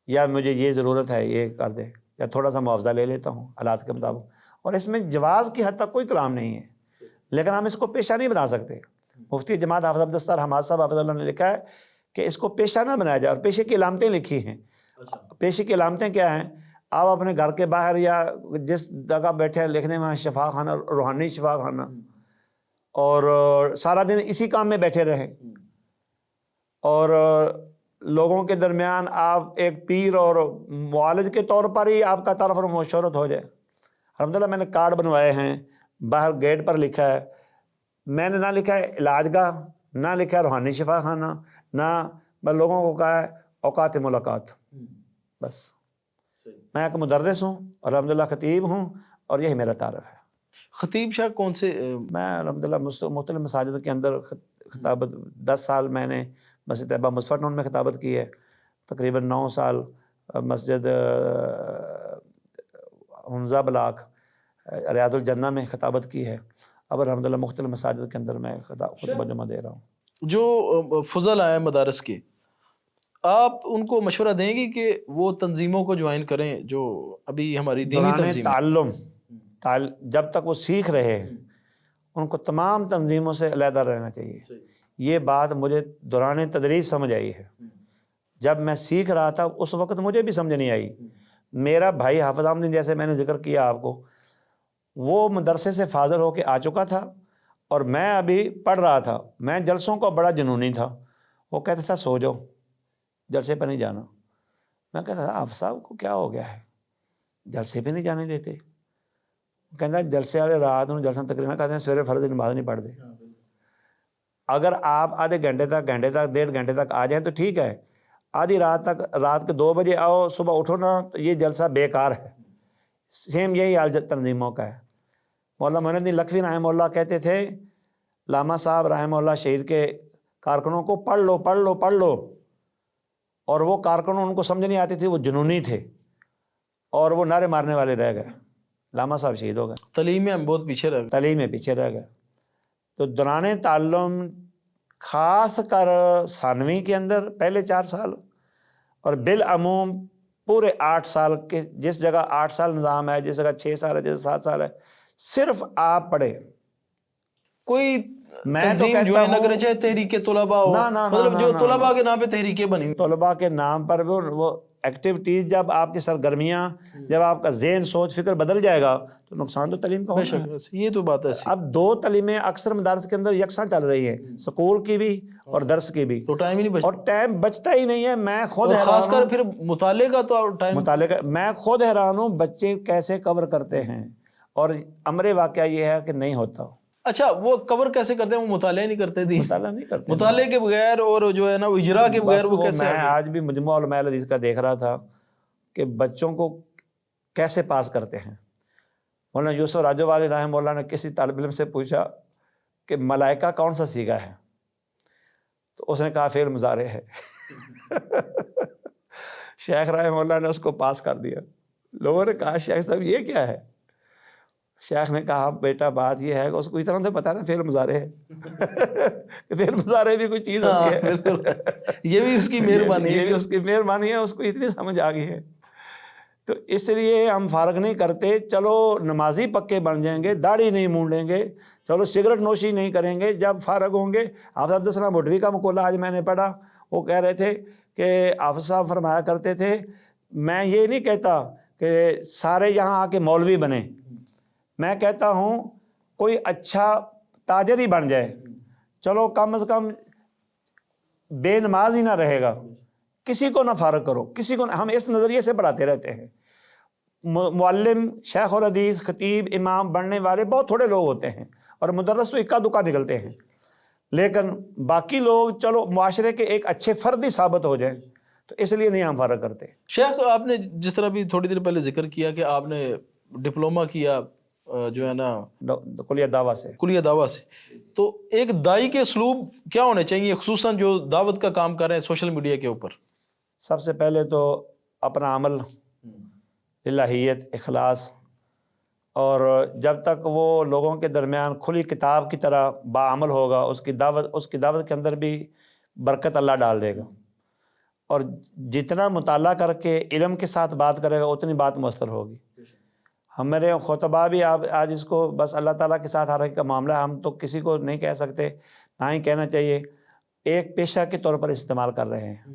یا مجھے یہ ضرورت ہے یہ کر دیں، یا تھوڑا سا معاوضہ لے لیتا ہوں حالات کے مطابق. اور اس میں جواز کی حد تک کوئی کلام نہیں ہے، لیکن ہم اس کو پیشہ نہیں بنا سکتے. مفتی جماعت حافظ عبدالستار حماد صاحب حافظ اللہ نے لکھا ہے کہ اس کو پیشہ نہ بنایا جائے، اور پیشے کی علامتیں لکھی ہیں. پیشے کی علامتیں کیا ہیں؟ آپ اپنے گھر کے باہر یا جس جگہ بیٹھے ہیں لکھنے میں شفا خانہ، روحانی شفا خانہ، اور سارا دن اسی کام میں بیٹھے رہیں، اور لوگوں کے درمیان آپ ایک پیر اور معالج کے طور پر ہی آپ کا تعارف اور مشورت ہو جائے. الحمدللہ میں نے کارڈ بنوائے ہیں، باہر گیٹ پر لکھا ہے، میں نے نہ لکھا ہے علاج گاہ، نہ لکھا ہے روحانی شفا خانہ، نہ میں لوگوں کو کہا ہے اوقات ملاقات. بس میں ایک مدرس ہوں اور الحمدللہ خطیب ہوں، اور یہی میرا تعارف ہے. خطیب شاہ کون سے؟ میں الحمدللہ مختلف مساجد کے اندر خطابت، 10 سال میں نے مسجد طیبہ مصفر میں خطابت کی ہے، تقریباً 9 سال مسجد حمزہ بلاک ریاض الجنہ میں خطابت کی ہے. اب الحمدللہ مختلف مساجد کے اندر میں خطبہ جمعہ دے رہا ہوں. جو فضل آئے مدارس کے، آپ ان کو مشورہ دیں گی کہ وہ تنظیموں کو جوائن کریں جو ابھی ہماری دینی تنظیم تعلم جب تک وہ سیکھ رہے ہیں ان کو تمام تنظیموں سے علیحدہ رہنا چاہیے. یہ بات مجھے دوران تدریس سمجھ آئی ہے. جب میں سیکھ رہا تھا اس وقت مجھے بھی سمجھ نہیں آئی. میرا بھائی حافظ احمد جیسے میں نے ذکر کیا آپ کو, وہ مدرسے سے فاضل ہو کے آ چکا تھا اور میں ابھی پڑھ رہا تھا. میں جلسوں کا بڑا جنونی تھا. وہ کہتا تھا سو جاؤ, جلسے پہ نہیں جانا. میں کہتا تھا حافظ صاحب کو کیا ہو گیا ہے, جلسے پہ نہیں جانے دیتے. کہنا جلسے والے رات میں جلسہ تقریباً کہتے ہیں سویرے فرض نماز نہیں پڑھتے. اگر آپ آدھے گھنٹے تک 1.5 گھنٹے تک آ جائیں تو ٹھیک ہے, آدھی رات تک, رات کے 2 بجے آؤ صبح اٹھو نا, تو یہ جلسہ بیکار ہے. سیم یہی حال تنظیموں کا ہے. مولانا معین الدین لکھوی رحمہ اللہ کہتے تھے لاما صاحب رحمہ اللہ شہید کے کارکنوں کو پڑھ لو پڑھ لو پڑھ لو, اور وہ کارکنوں ان کو سمجھ نہیں آتی تھی, وہ جنونی تھے اور وہ نعرے مارنے والے رہ گئے. لاما صاحب شہید ہو گئے, تعلیم میں ہم بہت پیچھے رہ گئے. تعلیم میں پیچھے رہ گئے. تو دوران تعلم خاص کر ثانوی کے اندر پہلے 4 سال اور بالعموم پورے 8 سال کے, جس جگہ 8 سال نظام ہے, جس جگہ 6 سال ہے, جس 7 سال ہے, صرف آپ پڑھیں. کوئی میں تو تنظیم کہتا جوائن نہ ہوں کرے, چاہے تحریک طلباء ہو, مطلب جو طلباء کے نام پہ تحریکیں بنی, طلباء کے نام پر وہ ایکٹیویٹیز, جب آپ کی سرگرمیاں, جب آپ کا ذہن سوچ فکر بدل جائے گا تو نقصان تو تعلیم کا بے ہونا ہے. شک یہ تو بات ہے. اب 2 تعلیمیں اکثر مدارس کے اندر یکساں چل رہی ہیں, سکول کی بھی اور درس کی بھی, تو ٹائم ہی نہیں بچتا, اور ٹائم بچتا ہی نہیں ہے. میں خود اور خاص حیران کر پھر مطالعے کا تو ٹائم, مطالعہ میں خود حیران ہوں بچے کیسے کور کرتے ہیں, اور امر واقعہ یہ ہے کہ نہیں ہوتا. اچھا وہ کور کیسے کرتے ہیں, وہ مطالعہ نہیں کرتے تھے, مطالعہ نہیں کرتے, مطالعے کے بغیر اور جو ہے نا وہ اجرا کے بغیر وہ کیسے میں آگے؟ آج بھی مجموعہ علماء الحدیث کا دیکھ رہا تھا کہ بچوں کو کیسے پاس کرتے ہیں. مولانا یوسف راجو والے رحمہ اللہ نے کسی طالب علم سے پوچھا کہ ملائکہ کون سا سیگا ہے, تو اس نے کہا فعل مضارع ہے. شیخ رحمہ اللہ نے اس کو پاس کر دیا. لوگوں نے کہا شیخ صاحب یہ کیا ہے؟ شیخ نے کہا بیٹا بات یہ ہے کہ اس کو اتنا تو پتا نا فعل مضارع ہے, کہ فعل مضارع بھی کوئی چیز ہوتی ہے. بالکل, یہ بھی اس کی مہربانی یہ ہے, بھی اس کی مہربانی ہے, اس کو اتنی سمجھ آ گئی ہے. تو اس لیے ہم فارغ نہیں کرتے. چلو نمازی پکے بن جائیں گے, داڑھی نہیں مونڈیں گے, چلو سگریٹ نوشی نہیں کریں گے, جب فارغ ہوں گے. حافظ عبدالسلام بھٹوی کا مقولہ آج میں نے پڑھا, وہ کہہ رہے تھے کہ حافظ صاحب فرمایا کرتے تھے میں یہ نہیں کہتا کہ سارے یہاں آ کے مولوی بنیں, میں کہتا ہوں کوئی اچھا تاجر ہی بن جائے, چلو کم از کم بے نماز ہی نہ رہے گا, کسی کو نہ فارغ کرو, کسی کو. ہم اس نظریے سے پڑھاتے رہتے ہیں. معلم, شیخ الحدیث, خطیب, امام بننے والے بہت تھوڑے لوگ ہوتے ہیں, اور مدرس تو اکا دکا نکلتے ہیں, لیکن باقی لوگ چلو معاشرے کے ایک اچھے فرد ہی ثابت ہو جائیں, تو اس لیے نہیں ہم فارغ کرتے. شیخ آپ نے جس طرح بھی تھوڑی دیر پہلے ذکر کیا کہ آپ نے ڈپلومہ کیا جو ہے نا کلیہ دعویٰ سے, کلیہ دعویٰ سے, تو ایک دائی کے اسلوب کیا ہونے چاہیے, خصوصاً جو دعوت کا کام کر رہے ہیں سوشل میڈیا کے اوپر؟ سب سے پہلے تو اپنا عمل, الہیت, اخلاص, اور جب تک وہ لوگوں کے درمیان کھلی کتاب کی طرح باعمل ہوگا, اس کی دعوت کے اندر بھی برکت اللہ ڈال دے گا. اور جتنا مطالعہ کر کے علم کے ساتھ بات کرے گا اتنی بات مؤثر ہوگی. ہمارے خطبہ بھی آج اس کو بس اللہ تعالیٰ کے ساتھ ہر ایک کا معاملہ ہے, ہم تو کسی کو نہیں کہہ سکتے, نہ ہی کہنا چاہیے, ایک پیشہ کے طور پر استعمال کر رہے ہیں.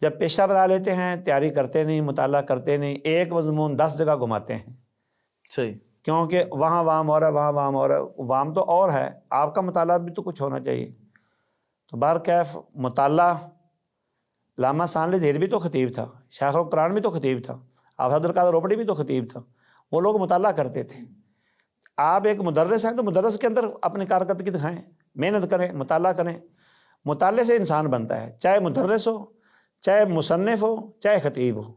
جب پیشہ بنا لیتے ہیں, تیاری کرتے نہیں, مطالعہ کرتے نہیں, ایک مضمون 10 جگہ گھماتے ہیں. صحیح, کیونکہ وہاں وام ہو رہا ہے, وہاں وام ہو رہا ہے. وام تو اور ہے, آپ کا مطالعہ بھی تو کچھ ہونا چاہیے. تو بہرکیف مطالعہ, علامہ ثانوی دہلوی بھی تو خطیب تھا, شیخ القرآن بھی تو خطیب تھا, حافظ عبدالقادر روپڑی بھی تو خطیب تھا, وہ لوگ مطالعہ کرتے تھے. آپ ایک مدرس ہیں تو مدرس کے اندر اپنی کارکردگی دکھائیں, محنت کریں, مطالعہ کریں. مطالعے سے انسان بنتا ہے, چاہے مدرس ہو, چاہے مصنف ہو, چاہے خطیب ہو.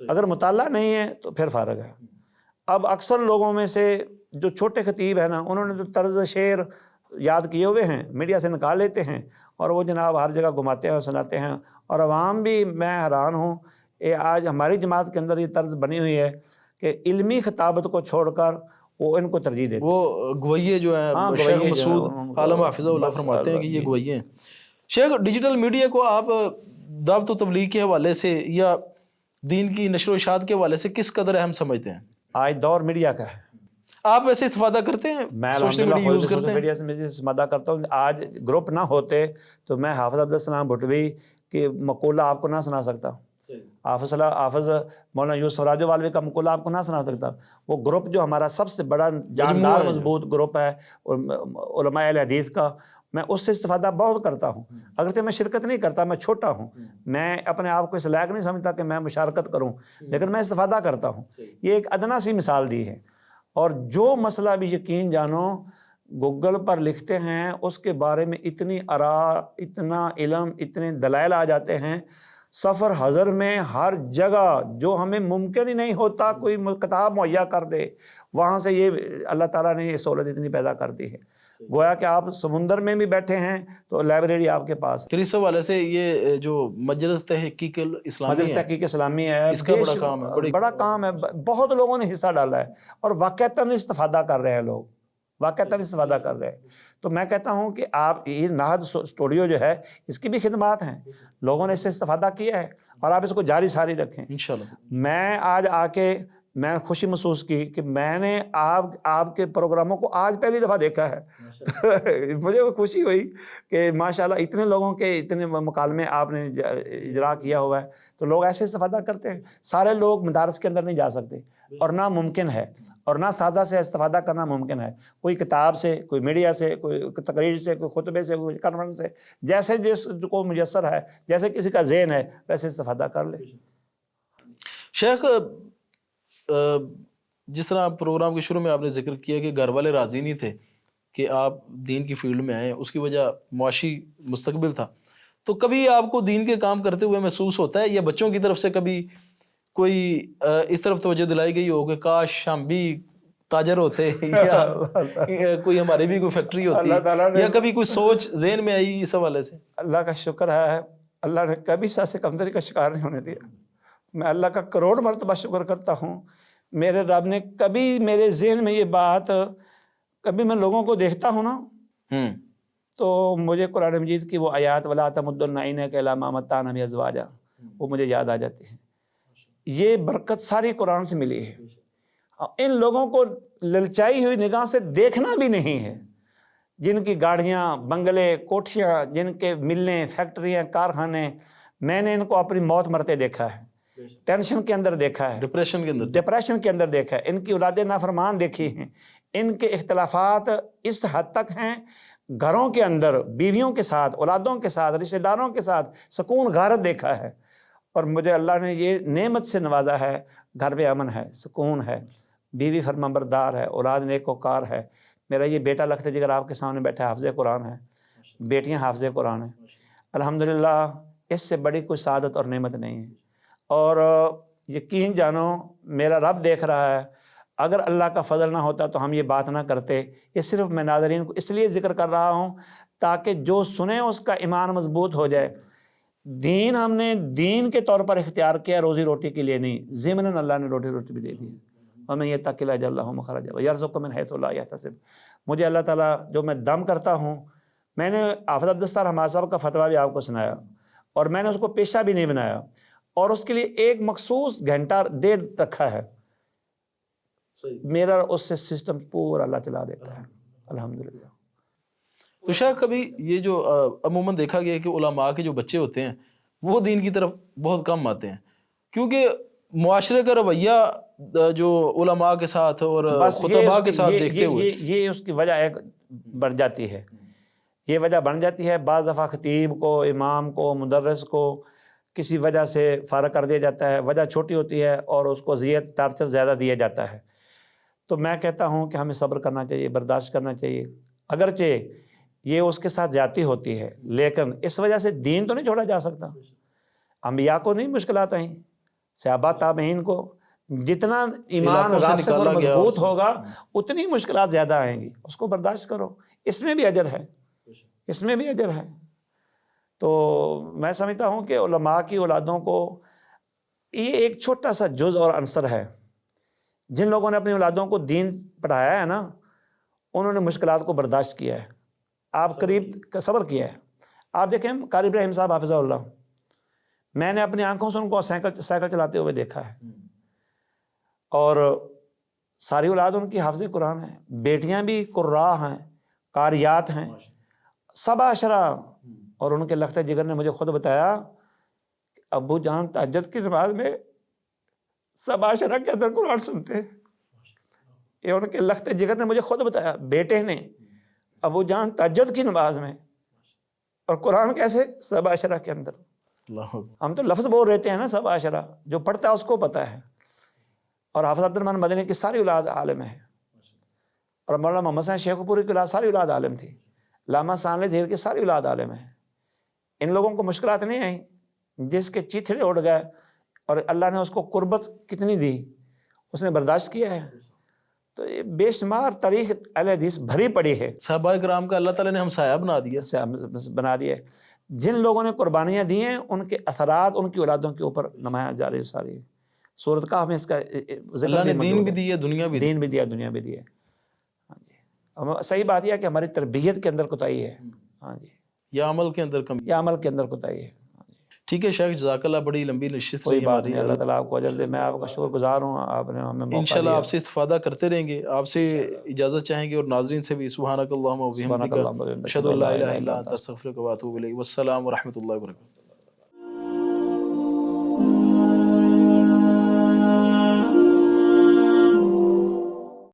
اگر مطالعہ نہیں ہے تو پھر فارغ ہے. اب اکثر لوگوں میں سے جو چھوٹے خطیب ہیں نا, انہوں نے جو طرز شعر یاد کیے ہوئے ہیں میڈیا سے نکال لیتے ہیں, اور وہ جناب ہر جگہ گھماتے ہیں اور سناتے ہیں. اور عوام بھی, میں حیران ہوں, آج ہماری جماعت کے اندر یہ طرز بنی ہوئی ہے کہ علمی خطابت کو چھوڑ کر وہ ان کو ترجیح دیتے ہیں. وہ گوئیے جو ہیں شیخ مسعود عالم حافظہ اللہ فرماتے ہیں کہ یہ گوئیے ہیں. شیخ ڈیجیٹل میڈیا کو آپ دعوت و تبلیغ کے حوالے سے یا دین کی نشر و اشاعت کے حوالے سے کس قدر اہم سمجھتے ہیں؟ آج دور میڈیا کا ہے. آپ ویسے استفادہ کرتے ہیں, میں سوشل میڈیا یوز کرتے ہیں؟ میڈیا سے استفادہ کرتا ہوں. آج گروپ نہ ہوتے تو میں حافظ عبدالسلام بھٹوی کہ مقولہ آپ کو نہ سنا سکتا، حافظ مولانا یوسف راجو والوی کا مقولہ آپ کو نہ سنا سکتا۔ وہ گروپ جو ہمارا سب سے بڑا جاندار مضبوط گروپ ہے علماء اہل حدیث کا، میں اس سے استفادہ بہت کرتا ہوں، اگرچہ میں شرکت نہیں کرتا، میں چھوٹا ہوں، میں اپنے آپ کو اس لائق نہیں سمجھتا کہ میں مشارکت کروں، لیکن میں استفادہ کرتا ہوں۔ یہ ایک ادنا سی مثال دی ہے، اور جو مسئلہ بھی یقین جانو گوگل پر لکھتے ہیں اس کے بارے میں اتنی آراء، اتنا علم، اتنے دلائل آ جاتے ہیں سفر حضر میں، ہر جگہ جو ہمیں ممکن ہی نہیں ہوتا کوئی کتاب مہیا کر دے، وہاں سے یہ اللہ تعالیٰ نے یہ سہولت اتنی پیدا کر دی ہے، گویا کہ آپ سمندر میں بھی بیٹھے ہیں تو لائبریری آپ کے پاس ہے۔ پھر اس حوالے سے یہ جو مجلس تحقیق اسلامی مجلس تحقیق اسلامی ہے، اس کا بڑا کام ہے، بڑا کام ہے، بہت لوگوں نے حصہ ڈالا ہے اور واقعتاً استفادہ کر رہے ہیں، لوگ واقعتاً استفادہ کر رہے ہیں۔ تو میں کہتا ہوں کہ آپ یہ نہاد اسٹوڈیو جو ہے اس کی بھی خدمات ہیں، لوگوں نے اس سے استفادہ کیا ہے اور آپ اس کو جاری ساری رکھیں انشاءاللہ۔ میں آج آ کے میں خوشی محسوس کی کہ میں نے آپ کے پروگراموں کو آج پہلی دفعہ دیکھا ہے، مجھے وہ خوشی ہوئی کہ ماشاءاللہ اتنے لوگوں کے اتنے مکالمے آپ نے اجرا کیا ہوا ہے، تو لوگ ایسے استفادہ کرتے ہیں۔ سارے لوگ مدارس کے اندر نہیں جا سکتے اور نہ ممکن ہے، اور نہ سازہ سے استفادہ کرنا ممکن ہے، کوئی کتاب سے، کوئی میڈیا سے، کوئی تقریر سے، کوئی خطبے سے، کوئی کانفرنس سے، جیسے جس کو میسر ہے، جیسے کسی کا ذہن ہے ویسے استفادہ کر لے۔ شیخ جس طرح پروگرام کے شروع میں آپ نے ذکر کیا کہ گھر والے راضی نہیں تھے کہ آپ دین کی فیلڈ میں آئیں، اس کی وجہ معاشی مستقبل تھا، تو کبھی آپ کو دین کے کام کرتے ہوئے محسوس ہوتا ہے یا بچوں کی طرف سے کبھی کوئی اس طرف توجہ دلائی گئی ہو کہ کاش ہم بھی تاجر ہوتے یا کوئی ہماری بھی کوئی فیکٹری ہوتی، یا کبھی کوئی سوچ ذہن میں آئی اس حوالے سے؟ اللہ کا شکر ہے، اللہ نے کبھی سانس کمتری کا شکار نہیں ہونے دیا۔ میں اللہ کا کروڑ مرتبہ شکر کرتا ہوں، میرے رب نے کبھی میرے ذہن میں یہ بات، کبھی میں لوگوں کو دیکھتا ہوں نا تو مجھے قرآن مجید کی وہ آیات وَلَا تَمُدُّنَّ عَيْنَيْكَ إِلَىٰ مَا مَتَّعْنَا بِهِ أَزْوَاجًا، وہ مجھے یاد آ جاتی ہیں۔ یہ برکت ساری قرآن سے ملی ہے۔ ان لوگوں کو للچائی ہوئی نگاہ سے دیکھنا بھی نہیں ہے، جن کی گاڑیاں، بنگلے، کوٹھیاں، جن کے ملیں، فیکٹریاں، کارخانے، میں نے ان کو اپنی موت مرتے دیکھا ہے، ٹینشن کے اندر دیکھا ہے، ڈپریشن کے اندر دیکھا ہے، ان کی اولادیں نافرمان دیکھی ہیں، ان کے اختلافات اس حد تک ہیں گھروں کے اندر بیویوں کے ساتھ، اولادوں کے ساتھ، رشتہ داروں کے ساتھ سکون غارت دیکھا ہے، اور مجھے اللہ نے یہ نعمت سے نوازا ہے، گھر میں امن ہے، سکون ہے، بیوی فرمانبردار ہے، اولاد نیک وقار ہے۔ میرا یہ بیٹا لخت جگر آپ کے سامنے بیٹھا حافظ قرآن ہے، بیٹیاں حافظ قرآن ہیں، الحمدللہ اس سے بڑی کوئی سعادت اور نعمت نہیں ہے۔ اور یقین جانو میرا رب دیکھ رہا ہے، اگر اللہ کا فضل نہ ہوتا تو ہم یہ بات نہ کرتے۔ یہ صرف میں ناظرین کو اس لیے ذکر کر رہا ہوں تاکہ جو سنے اس کا ایمان مضبوط ہو جائے۔ دین ہم نے دین کے طور پر اختیار کیا، روزی روٹی کے لیے نہیں، ضمناً اللہ نے روٹی بھی دے دی ہے۔ وَمَن يَتَّقِ اللَّهَ يَجْعَل لَّهُ مَخْرَجًا وَيَرْزُقْهُ مِنْ حَيْثُ لَا يَحْتَسِبُ۔ مجھے اللہ تعالیٰ جو میں دم کرتا ہوں، میں نے حافظ عبدالستار حماد صاحب کا فتویٰ بھی آپ کو سنایا اور میں نے اس کو پیشہ بھی نہیں بنایا، اور اس کے لیے ایک مخصوص گھنٹہ ڈیڑھ رکھا ہے، میرا اس سے سسٹم پورا اللہ چلا دیتا ہے الحمدللہ۔ تو شاید کبھی یہ جو عموماً دیکھا گیا کہ علماء کے جو بچے ہوتے ہیں وہ دین کی طرف بہت کم آتے ہیں، کیونکہ معاشرے کا رویہ جو علماء کے ساتھ اور خطباء کے ساتھ دیکھتے ہوئے یہ اس کی وجہ ایک بڑھ جاتی ہے، یہ وجہ بن جاتی ہے۔ بعض دفعہ خطیب کو، امام کو، مدرس کو کسی وجہ سے فارغ کر دیا جاتا ہے، وجہ چھوٹی ہوتی ہے اور اس کو اذیت ٹارچر زیادہ دیا جاتا ہے۔ تو میں کہتا ہوں کہ ہمیں صبر کرنا چاہیے، برداشت کرنا چاہیے، اگرچہ یہ اس کے ساتھ زیادتی ہوتی ہے، لیکن اس وجہ سے دین تو نہیں چھوڑا جا سکتا۔ انبیاء کو نہیں مشکلات آئیں، صحابہ تابعین کو، جتنا ایمان راسخ اور مضبوط ہوگا اتنی مشکلات زیادہ آئیں گی، اس کو برداشت کرو، اس میں بھی اجر ہے، اس میں بھی اجر ہے۔ تو میں سمجھتا ہوں کہ علماء کی اولادوں کو یہ ایک چھوٹا سا جز اور عنصر ہے۔ جن لوگوں نے اپنی اولادوں کو دین پڑھایا ہے نا، انہوں نے مشکلات کو برداشت کیا ہے، آپ قریب صبر کیا ہے۔ آپ دیکھیں قاری ابراہیم صاحب حافظہ اللہ، میں نے اپنی آنکھوں سے ان کو سائیکل چلاتے ہوئے دیکھا ہے، اور ساری اولاد ان کی حافظ قرآن ہے، بیٹیاں بھی قراء ہیں، قاریات ہیں، 17 اور ان کے لخت جگر نے مجھے خود بتایا ابو جان تہجد کی نماز میں سب عاشرہ کے اندر قرآن سنتے ہیں. یہ ان کے لخت جگر نے مجھے خود بتایا، بیٹے نے، ابو جان تہجد کی نماز میں، اور قرآن کیسے؟ سب عاشرہ کے اندر. اللہ ہم تو لفظ بول رہتے ہیں نا سب عاشرہ، جو پڑھتا ہے اس کو پتہ ہے. اور حافظ عبد الرحمن مدنی کی ساری اولاد عالم ہے، اور مولانا محمد حسین شیخو پوری کی اولاد ساری اولاد عالم تھی. علامہ ثانوی دھیر کی ساری اولاد عالم ہے. ان لوگوں کو مشکلات نہیں آئیں. جس کے چیتھڑے اڑ گئے اور اللہ نے اس کو قربت کتنی دی، اس نے برداشت کیا ہے. تو یہ بے شمار تاریخ اہل حدیث بھری پڑی ہے، صحابہ کرام کا اللہ تعالیٰ نے ہمسایہ بنا دیا. بنا دیا ہے. جن لوگوں نے قربانیاں دی ہیں ان کے اثرات ان کی اولادوں کے اوپر نمایاں جا رہی ساری. سورۃ کہف میں اس کا ذکر اللہ نے دین موجود بھی ہے. دی ہے، دنیا بھی دی. دین بھی دیا، دنیا بھی دی ہے. ہاں جی. صحیح بات یہ ہے کہ ہماری تربیت کے اندر کوتاہی ہے. ہاں جی. یا عمل کے اندر کمی. یا عمل کے اندر کوتاہی ہے. ٹھیک ہے شیخ، جزاک اللہ، بڑی لمبی نشست کوئی رہی بات ہماری. نہیں، اللہ تعالیٰ آپ کو اجر دے. میں آپ کا شکر گزار ہوں، آپ نے ہمیں موقع انشاءاللہ دیا. آپ سے استفادہ کرتے رہیں گے. آپ سے اجازت چاہیں گے اور ناظرین سے بھی. سبحانک اللہم و سبحانک بحمدک، اللہم و بحمدک، اشہد ان لا الہ الا انت، استغفرک و اتوب الیک. والسلام ورحمۃ اللہ وبرکاتہ.